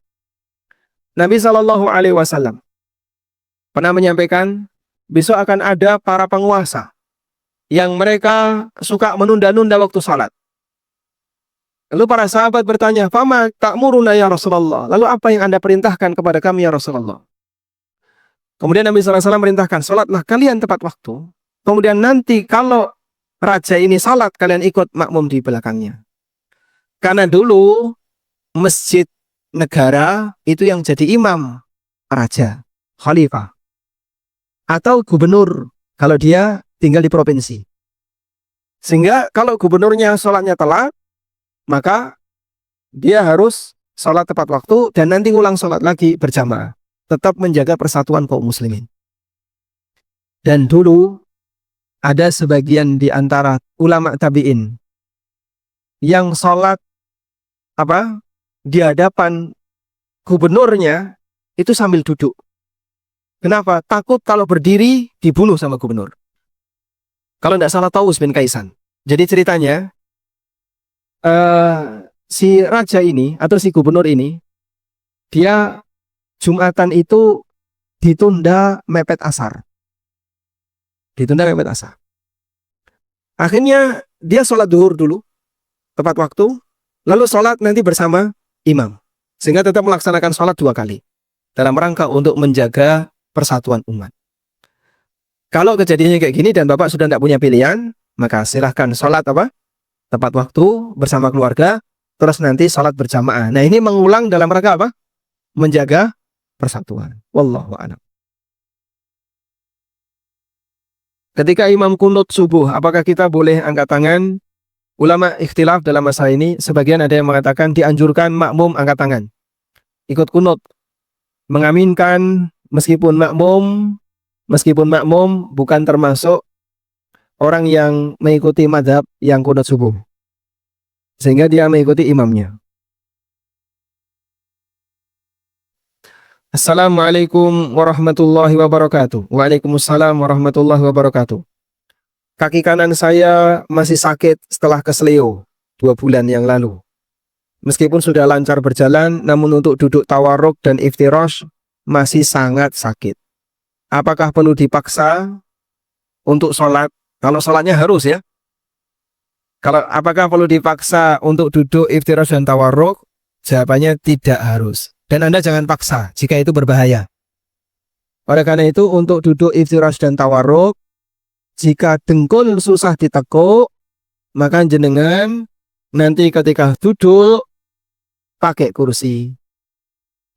Nabi SAW pernah menyampaikan, besok akan ada para penguasa yang mereka suka menunda-nunda waktu salat. Lalu para sahabat bertanya, "Fama ta'muruna ya Rasulullah?" Lalu apa yang Anda perintahkan kepada kami ya Rasulullah? Kemudian Nabi SAW merintahkan, salatlah kalian tepat waktu. Kemudian nanti kalau raja ini salat, kalian ikut makmum di belakangnya. Karena dulu masjid negara itu yang jadi imam raja, khalifah, atau gubernur kalau dia tinggal di provinsi. Sehingga kalau gubernurnya sholatnya telat, maka dia harus sholat tepat waktu, dan nanti ulang sholat lagi berjamaah. Tetap menjaga persatuan kaum muslimin. Dan dulu ada sebagian di antara ulama tabi'in yang sholat di hadapan gubernurnya itu sambil duduk. Kenapa? Takut kalau berdiri dibunuh sama gubernur. Kalau tidak salah Taus bin Kaisan. Jadi ceritanya si raja ini atau si gubernur ini, dia Jumatan itu ditunda mepet asar. Akhirnya dia sholat duhur dulu tepat waktu, lalu sholat nanti bersama imam, sehingga tetap melaksanakan sholat 2 kali dalam rangka untuk menjaga persatuan umat. Kalau kejadiannya kayak gini dan Bapak sudah tidak punya pilihan, maka silahkan sholat tepat waktu bersama keluarga, terus nanti sholat berjamaah. Nah, ini mengulang dalam rangka menjaga persatuan. Wallahu a'lam. Ketika imam kunut subuh, apakah kita boleh angkat tangan? Ulama ikhtilaf dalam masalah ini. Sebagian ada yang mengatakan dianjurkan makmum angkat tangan, ikut kunut, mengaminkan meskipun makmum bukan termasuk orang yang mengikuti mazhab yang kunut subuh, sehingga dia mengikuti imamnya. Assalamualaikum warahmatullahi wabarakatuh. Waalaikumsalam warahmatullahi wabarakatuh. Kaki kanan saya masih sakit setelah kesleo 2 bulan yang lalu. Meskipun sudah lancar berjalan, namun untuk duduk tawarruk dan iftirash masih sangat sakit. Apakah perlu dipaksa untuk sholat? Kalau sholatnya harus ya. Apakah perlu dipaksa untuk duduk iftirash dan tawarruk? Jawabannya tidak harus. Dan Anda jangan paksa jika itu berbahaya. Oleh karena itu, untuk duduk iftirash dan tawarruk, jika dengkul susah ditekuk, maka jenengan nanti ketika duduk pakai kursi.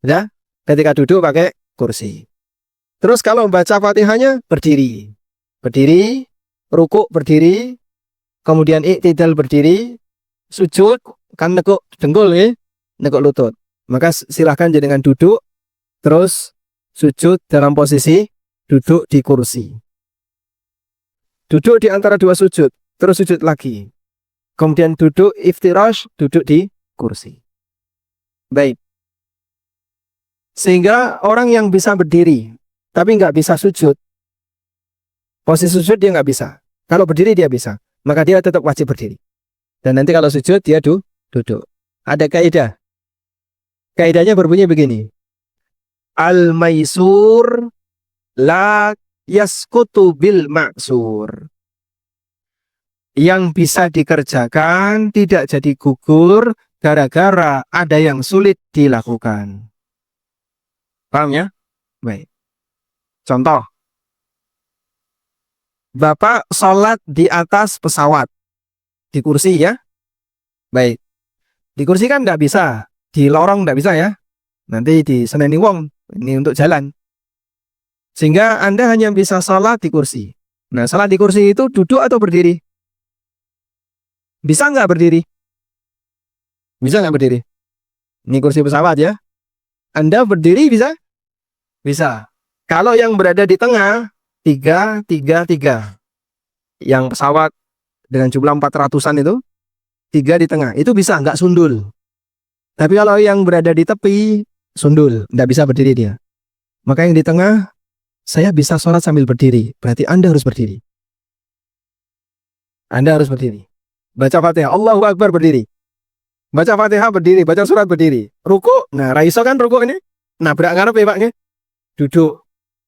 Ya, ketika duduk pakai kursi. Terus kalau membaca Fatihahnya berdiri. Berdiri, rukuk berdiri, kemudian iktidal berdiri, sujud kan nekuk dengkul ya, nekuk lutut. Maka silahkan jenengan duduk, terus sujud dalam posisi duduk di kursi. Duduk di antara 2 sujud, terus sujud lagi. Kemudian duduk iftirash, duduk di kursi. Baik. Sehingga orang yang bisa berdiri, tapi nggak bisa sujud, posisi sujud dia nggak bisa. Kalau berdiri dia bisa, maka dia tetap wajib berdiri. Dan nanti kalau sujud dia duduk. Ada kaidah. Kaidahnya berbunyi begini. Al-maisur la yaskutu bil maksur. Yang bisa dikerjakan tidak jadi gugur gara-gara ada yang sulit dilakukan. Paham ya? Baik. Contoh. Bapak sholat di atas pesawat. Di kursi ya. Baik. Di kursi kan tidak bisa. Di lorong tidak bisa ya. Nanti di seneni wong. Ini untuk jalan. Sehingga Anda hanya bisa sholat di kursi. Nah, sholat di kursi itu duduk atau berdiri? Bisa nggak berdiri? Bisa nggak berdiri? Ini kursi pesawat ya. Anda berdiri bisa? Bisa. Kalau yang berada di tengah, 3, 3, 3. Yang pesawat dengan jumlah 400-an itu, 3 di tengah. Itu bisa, nggak sundul. Tapi kalau yang berada di tepi, sundul, nggak bisa berdiri dia. Maka yang di tengah, saya bisa sholat sambil berdiri. Berarti Anda harus berdiri. Anda harus berdiri. Baca Fatihah, Allahu Akbar berdiri. Baca Fatihah berdiri, baca surat berdiri. Ruku, nah raiso kan ruku ini. Nah berak ngarep ya Pak. Duduk,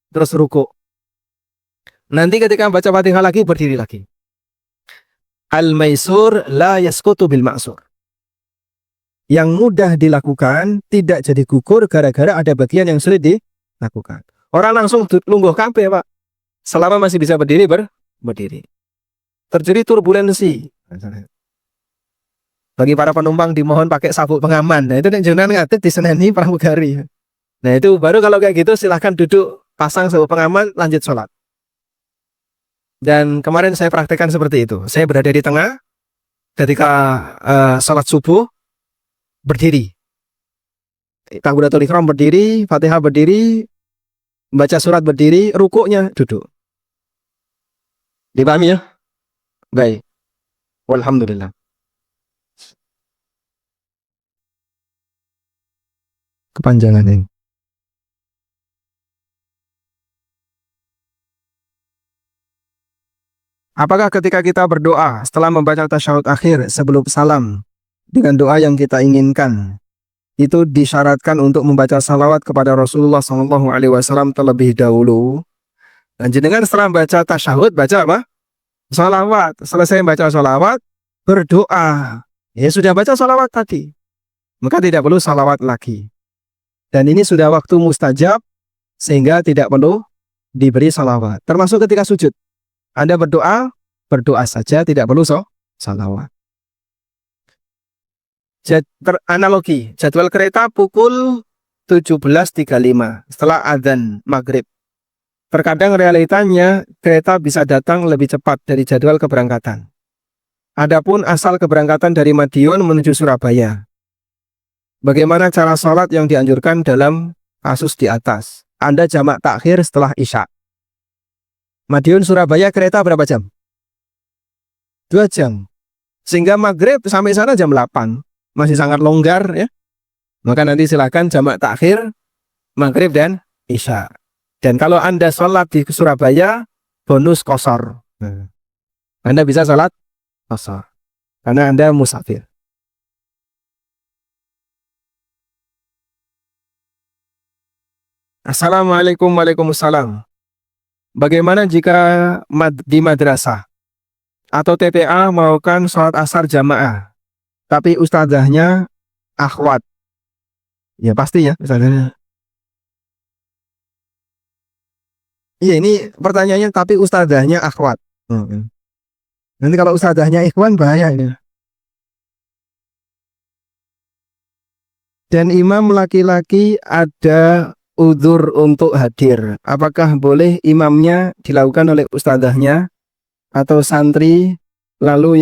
terus ruku. Nanti ketika baca Fatihah lagi, berdiri lagi. Al-maisur la yaskutu bil maksur. Yang mudah dilakukan tidak jadi gugur gara-gara ada bagian yang sulit dilakukan. Orang langsung lungguh kabeh Pak. Selama masih bisa berdiri, berdiri. Terjadi turbulensi. Bagi para penumpang dimohon pakai sabuk pengaman. Nah itu yang jenengan ngatit di seneni pramugari. Nah itu baru kalau kayak gitu silahkan duduk, pasang sabuk pengaman, lanjut sholat. Dan kemarin saya praktekkan seperti itu. Saya berada di tengah ketika sholat subuh, berdiri. takbiratul ihram berdiri, Fatihah berdiri, baca surat berdiri, rukuknya duduk. Dipahami ya? Baik. Alhamdulillah. Kepanjangan ini. Apakah ketika kita berdoa setelah membaca tasyahud akhir sebelum salam dengan doa yang kita inginkan itu disyaratkan untuk membaca salawat kepada Rasulullah SAW terlebih dahulu? Dan jenengan setelah baca tasyahud baca apa? Salawat. Selesai baca salawat berdoa. Ya sudah baca salawat tadi, maka tidak perlu salawat lagi. Dan ini sudah waktu mustajab sehingga tidak perlu diberi salawat. Termasuk ketika sujud. Anda berdoa saja, tidak perlu salawat. Analogi, jadwal kereta pukul 17.35 setelah adzan maghrib. Terkadang realitanya kereta bisa datang lebih cepat dari jadwal keberangkatan. Adapun asal keberangkatan dari Madiun menuju Surabaya. Bagaimana cara sholat yang dianjurkan dalam kasus di atas? Anda jamak takhir setelah Isya. Madiun Surabaya kereta berapa jam? 2 jam. Sehingga maghrib sampai sana jam 8. Masih sangat longgar ya. Maka nanti silakan jamak takhir maghrib dan Isya. Dan kalau Anda sholat di Surabaya, bonus qashar. Anda bisa sholat qashar karena Anda musafir. Assalamualaikum. Waalaikumsalam. Bagaimana jika di madrasah atau TPA melakukan sholat asar jamaah, tapi ustazahnya akhwat? Ya pasti ya ustazahnya. Iya ini pertanyaannya, tapi ustazahnya akhwat. Nanti kalau ustazahnya ikhwan bahaya ini. Dan imam laki-laki ada udzur untuk hadir. Apakah boleh imamnya dilakukan oleh ustazahnya atau santri lalu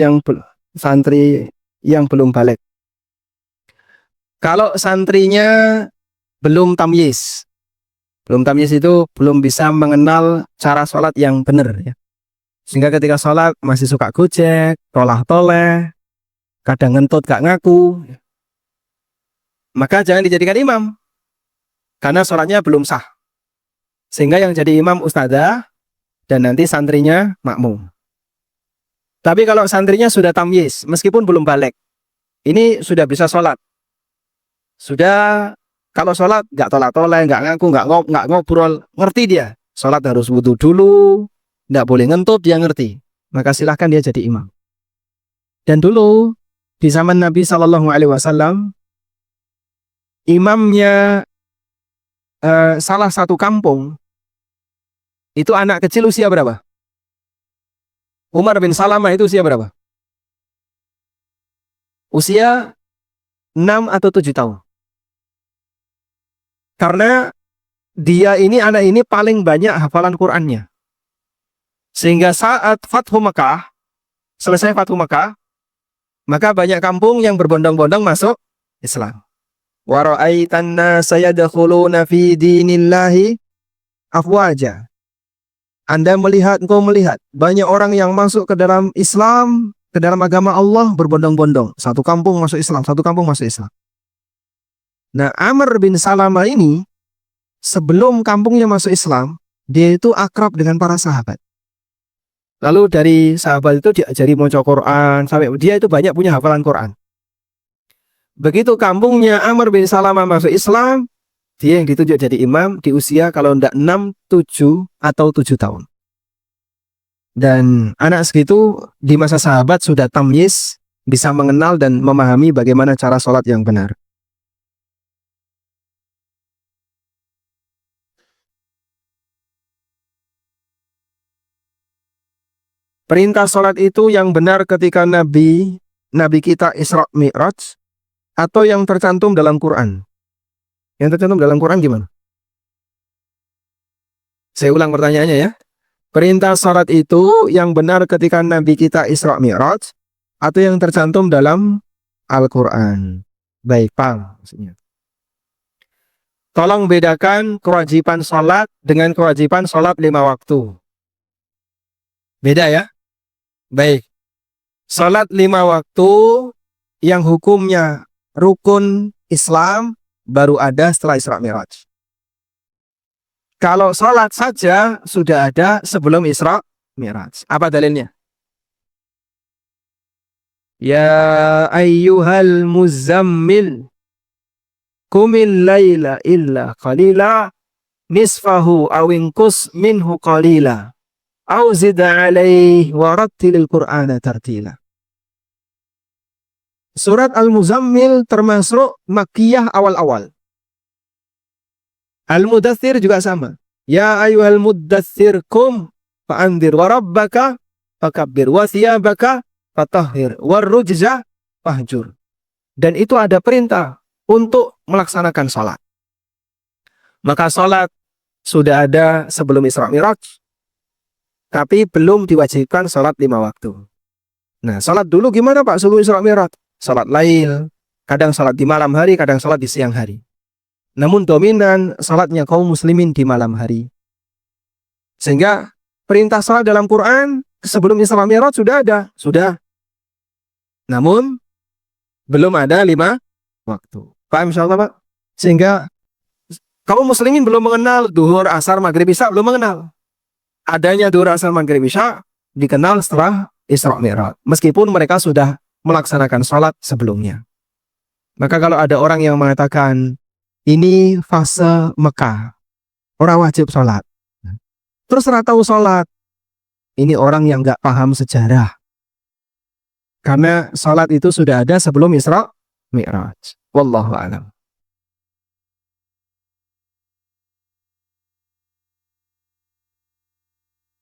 santri yang belum balik? Kalau santrinya belum tamyiz. Belum tamyiz itu belum bisa mengenal cara sholat yang benar ya. Sehingga ketika sholat masih suka gojek, tolah-toleh, kadang ngentut gak ngaku. Maka jangan dijadikan imam. Karena sholatnya belum sah. Sehingga yang jadi imam ustadzah dan nanti santrinya makmum. Tapi kalau santrinya sudah tamyiz, meskipun belum balik, ini sudah bisa sholat. Sudah, kalau sholat nggak tolak-tolak, nggak ngaku, nggak ngobrol, ngerti dia. Sholat harus wudu dulu, nggak boleh ngentut, dia ngerti. Maka silahkan dia jadi imam. Dan dulu di zaman Nabi SAW, imamnya salah satu kampung itu anak kecil usia berapa? Umar bin Salamah itu usia berapa? Usia 6 atau 7 tahun. Karena dia ini, anak ini paling banyak hafalan Qur'annya. Sehingga saat Fathu Mekah, selesai Fathu Mekah, maka banyak kampung yang berbondong-bondong masuk Islam. Wa ra'aitan nasa yadkhuluna fi dinillahi afwaja. Engkau melihat banyak orang yang masuk ke dalam Islam, ke dalam agama Allah berbondong-bondong. Satu kampung masuk Islam, satu kampung masuk Islam. Nah, Amr bin Salamah ini sebelum kampungnya masuk Islam, dia itu akrab dengan para sahabat. Lalu dari sahabat itu diajari maca Quran, sampai dia itu banyak punya hafalan Quran. Begitu kampungnya Amr bin Salamah masuk Islam, dia yang ditunjuk jadi imam di usia kalau tidak 6, 7, atau 7 tahun. Dan anak segitu di masa sahabat sudah tamyiz, bisa mengenal dan memahami bagaimana cara sholat yang benar. Perintah sholat itu yang benar ketika Nabi kita Isra Mi'raj atau yang tercantum dalam Quran? Yang tercantum dalam Quran gimana? Saya ulang pertanyaannya ya. Perintah sholat itu yang benar ketika Nabi kita Isra Mi'raj atau yang tercantum dalam Al-Quran? Baik, paham maksudnya. Tolong bedakan kewajiban sholat dengan kewajiban sholat 5 waktu. Beda ya? Baik. Sholat 5 waktu yang hukumnya rukun Islam baru ada setelah Isra Mi'raj. Kalau sholat saja sudah ada sebelum Isra Mi'raj. Apa dalilnya? Ya ayyuhal muzammil Qumil laila illa qalila nisfahu awinkus minhu qalila aw zid alaih warattilil qur'ana tartila. Surat Al-Muzammil termasuk Makkiyah awal-awal. Al-Mudaththir juga sama. Ya ayyuhal mudaththir qum fa'andir wa rabbaka fakabbir wa thiyabaka fatahhir war rujza fahjur. Dan itu ada perintah untuk melaksanakan sholat. Maka sholat sudah ada sebelum Isra Mi'raj, tapi belum diwajibkan sholat 5 waktu. Nah, sholat dulu gimana Pak sebelum Isra Mi'raj? Sholat lail, kadang sholat di malam hari, kadang sholat di siang hari. Namun dominan sholatnya kaum muslimin di malam hari. Sehingga perintah sholat dalam Quran sebelum Isra Mi'raj sudah ada. Sudah. Namun belum ada 5 waktu. Paham insyaallah Pak? Sehingga kaum muslimin belum mengenal duhur, asar, maghrib, isya, belum mengenal. Adanya duhur, asar, maghrib, isya dikenal setelah Isra Mi'raj. Meskipun mereka sudah melaksanakan sholat sebelumnya. Maka kalau ada orang yang mengatakan ini fase Mekah, orang wajib sholat. Terus ora tahu sholat. Ini orang yang nggak paham sejarah. Karena sholat itu sudah ada sebelum Isra Mi'raj. Wallahu a'lam.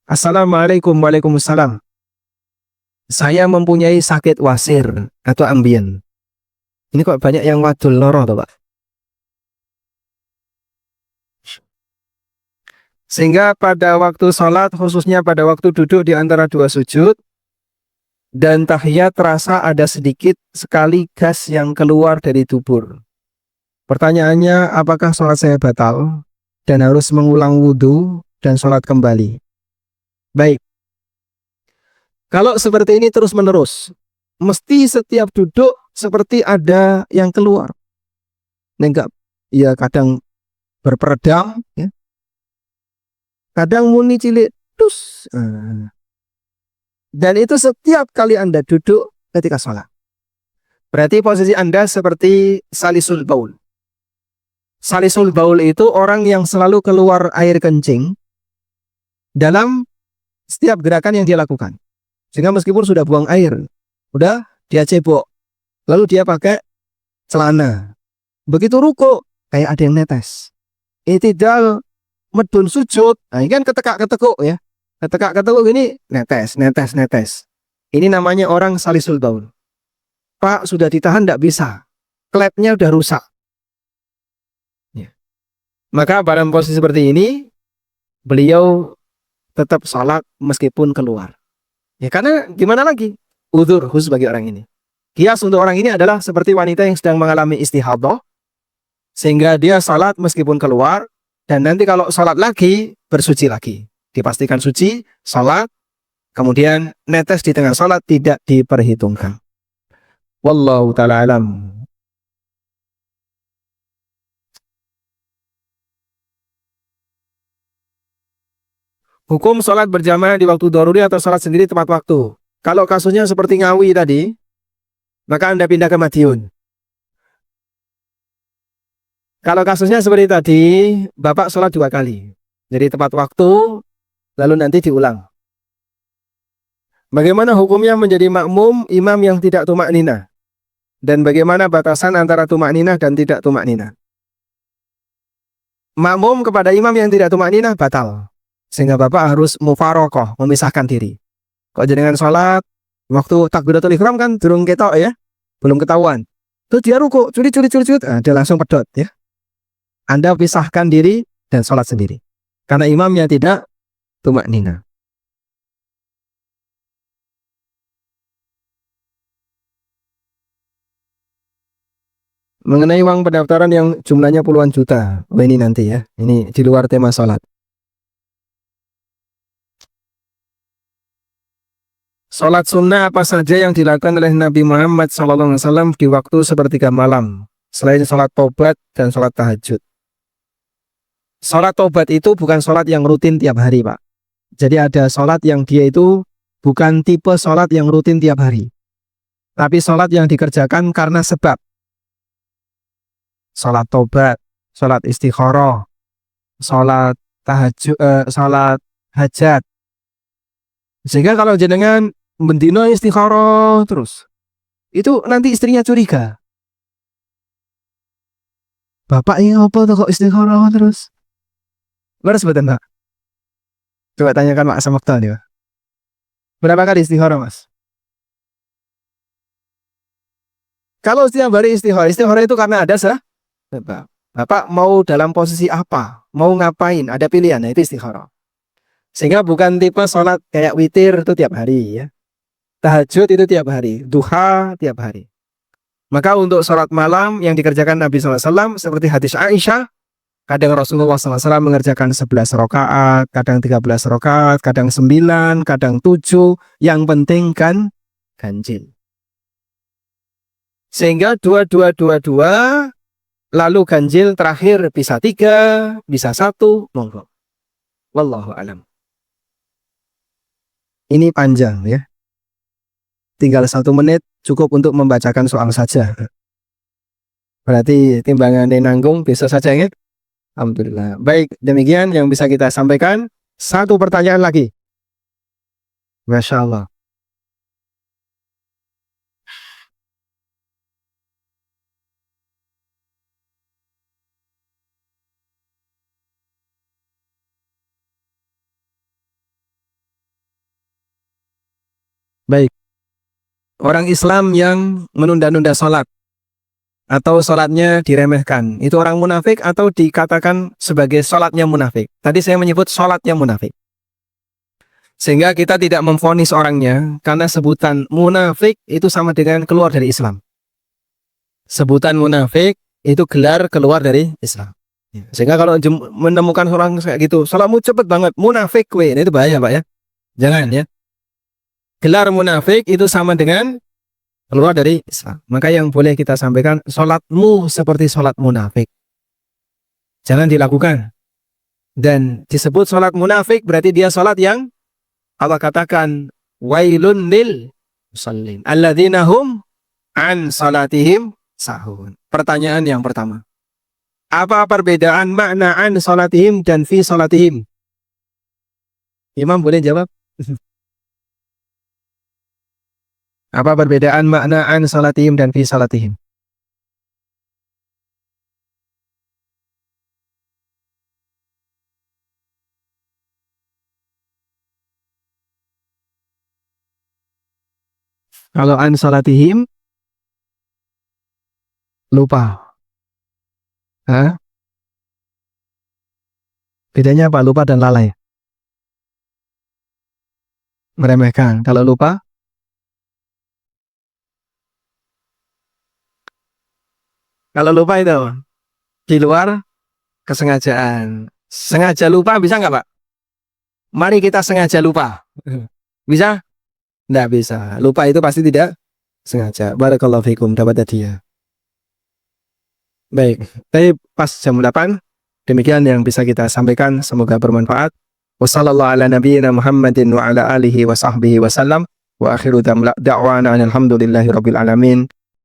Assalamualaikum. Waalaikumsalam. Saya mempunyai sakit wasir atau ambien. Ini kok banyak yang wadul loro toh, Pak? Sehingga pada waktu sholat, khususnya pada waktu duduk di antara dua sujud dan tahiyat, terasa ada sedikit sekali gas yang keluar dari dubur. Pertanyaannya, apakah sholat saya batal dan harus mengulang wudhu dan sholat kembali? Baik. Kalau seperti ini terus-menerus, mesti setiap duduk seperti ada yang keluar. Enggak, ya kadang berperedam, ya. Kadang muni cilik, dus. Dan itu setiap kali Anda duduk ketika sholat. Berarti posisi Anda seperti salisul baul. Salisul baul itu orang yang selalu keluar air kencing dalam setiap gerakan yang dia lakukan. Sehingga meskipun sudah buang air, udah dia cebok, lalu dia pakai celana. Begitu ruku, kayak ada yang netes. I'tidal, medun sujud, nah ini kan ketekak-ketekuk ya. Ketekak-ketekuk gini, netes, netes, netes. Ini namanya orang salisul baul. Pak, sudah ditahan tidak bisa. Klepnya udah rusak. Ya. Maka pada posisi seperti ini, beliau tetap sholat meskipun keluar. Ya karena gimana lagi? Udzur khusus bagi orang ini. Kias untuk orang ini adalah seperti wanita yang sedang mengalami istihadah, sehingga dia sholat meskipun keluar, dan nanti kalau sholat lagi, bersuci lagi. Dipastikan suci, sholat, kemudian netes di tengah sholat tidak diperhitungkan. Wallahu ta'ala alam. Hukum sholat berjamaah di waktu daruri atau sholat sendiri tepat waktu. Kalau kasusnya seperti Ngawi tadi, maka Anda pindah ke Madiun. Kalau kasusnya seperti tadi, Bapak sholat 2 kali. Jadi tepat waktu, lalu nanti diulang. Bagaimana hukumnya menjadi makmum imam yang tidak tumak ninah? Dan bagaimana batasan antara tumak ninah dan tidak tumak ninah? Makmum kepada imam yang tidak tumak ninah batal. Sehingga Bapak harus mufarokoh, memisahkan diri. Kalau jenengan sholat, waktu takbiratul ihram kan durung ketok ya, belum ketahuan. Terus dia ruku, curi, dia langsung pedot ya. Anda pisahkan diri dan sholat sendiri. Karena imamnya tidak tumak ninah. Mengenai uang pendaftaran yang jumlahnya puluhan juta. Oh, ini nanti ya. Ini di luar tema sholat. Sholat sunnah apa saja yang dilakukan oleh Nabi Muhammad SAW di waktu sepertiga malam, selain sholat tobat dan sholat tahajud. Sholat tobat itu bukan sholat yang rutin tiap hari, Pak. Jadi ada sholat yang dia itu bukan tipe sholat yang rutin tiap hari, tapi sholat yang dikerjakan karena sebab. Sholat tobat, sholat istikharah, sholat tahajud, sholat hajat. Sehingga kalau jenengan mendino istikharah terus, itu nanti istrinya curiga. Bapak ini apa tuh kok istikharah terus? Beres betul Pak? Coba tanyakan Pak Samakta nih Pak. Berapa kali istikharah Mas? Kalau setiap hari istikharah itu karena ada Bapak mau dalam posisi apa, mau ngapain, ada pilihan, nah itu istikharah. Sehingga bukan tipe sholat kayak witir itu tiap hari ya. Tahajud itu tiap hari, duha tiap hari. Maka untuk sholat malam yang dikerjakan Nabi SAW seperti hadis Aisyah, kadang Rasulullah SAW mengerjakan 11 rakaat, kadang 13 rakaat, kadang 9, kadang 7, yang penting kan ganjil. Sehingga 2222 lalu ganjil terakhir bisa 3, bisa 1, monggo. Wallahu alam. Ini panjang ya. Tinggal 1 menit cukup untuk membacakan soal saja. Berarti timbangan nanggung besok saja ya. Alhamdulillah. Baik, demikian yang bisa kita sampaikan. 1 pertanyaan lagi. Masya Allah. Baik. Orang Islam yang menunda-nunda sholat atau sholatnya diremehkan, itu orang munafik atau dikatakan sebagai sholatnya munafik? Tadi saya menyebut sholatnya munafik. Sehingga kita tidak memvonis orangnya, karena sebutan munafik itu sama dengan keluar dari Islam. Sebutan munafik itu gelar keluar dari Islam. Sehingga kalau menemukan orang kayak gitu, sholatmu cepet banget, munafik we, itu bahaya Pak ya. Jangan ya. Gelar munafik itu sama dengan keluar dari Islam. Maka yang boleh kita sampaikan, sholatmu seperti sholat munafik. Jangan dilakukan. Dan disebut sholat munafik berarti dia sholat yang Allah katakan wailun lil musallin alladzina hum an salatihim sahun. Pertanyaan yang pertama, apa perbedaan makna an salatihim dan fi salatihim? Imam boleh jawab? Apa perbedaan makna an salatihim dan fi salatihim? Kalau an salatihim lupa. Hah? Bedanya apa? Lupa dan lalai. Meremehkan. Kalau lupa? Kalau lupa itu di luar kesengajaan. Sengaja lupa bisa nggak Pak? Mari kita sengaja lupa. Bisa? Nggak bisa. Lupa itu pasti tidak sengaja. Barakallahu fikum, dapat hadiah. Baik, tapi pas jam 8. Demikian yang bisa kita sampaikan. Semoga bermanfaat. Wassallallahu ala nabiyyina Muhammadin wa ala alihi wa sahbihi wa sallam. Wa akhiru da'wana alhamdulillahi rabbil alamin.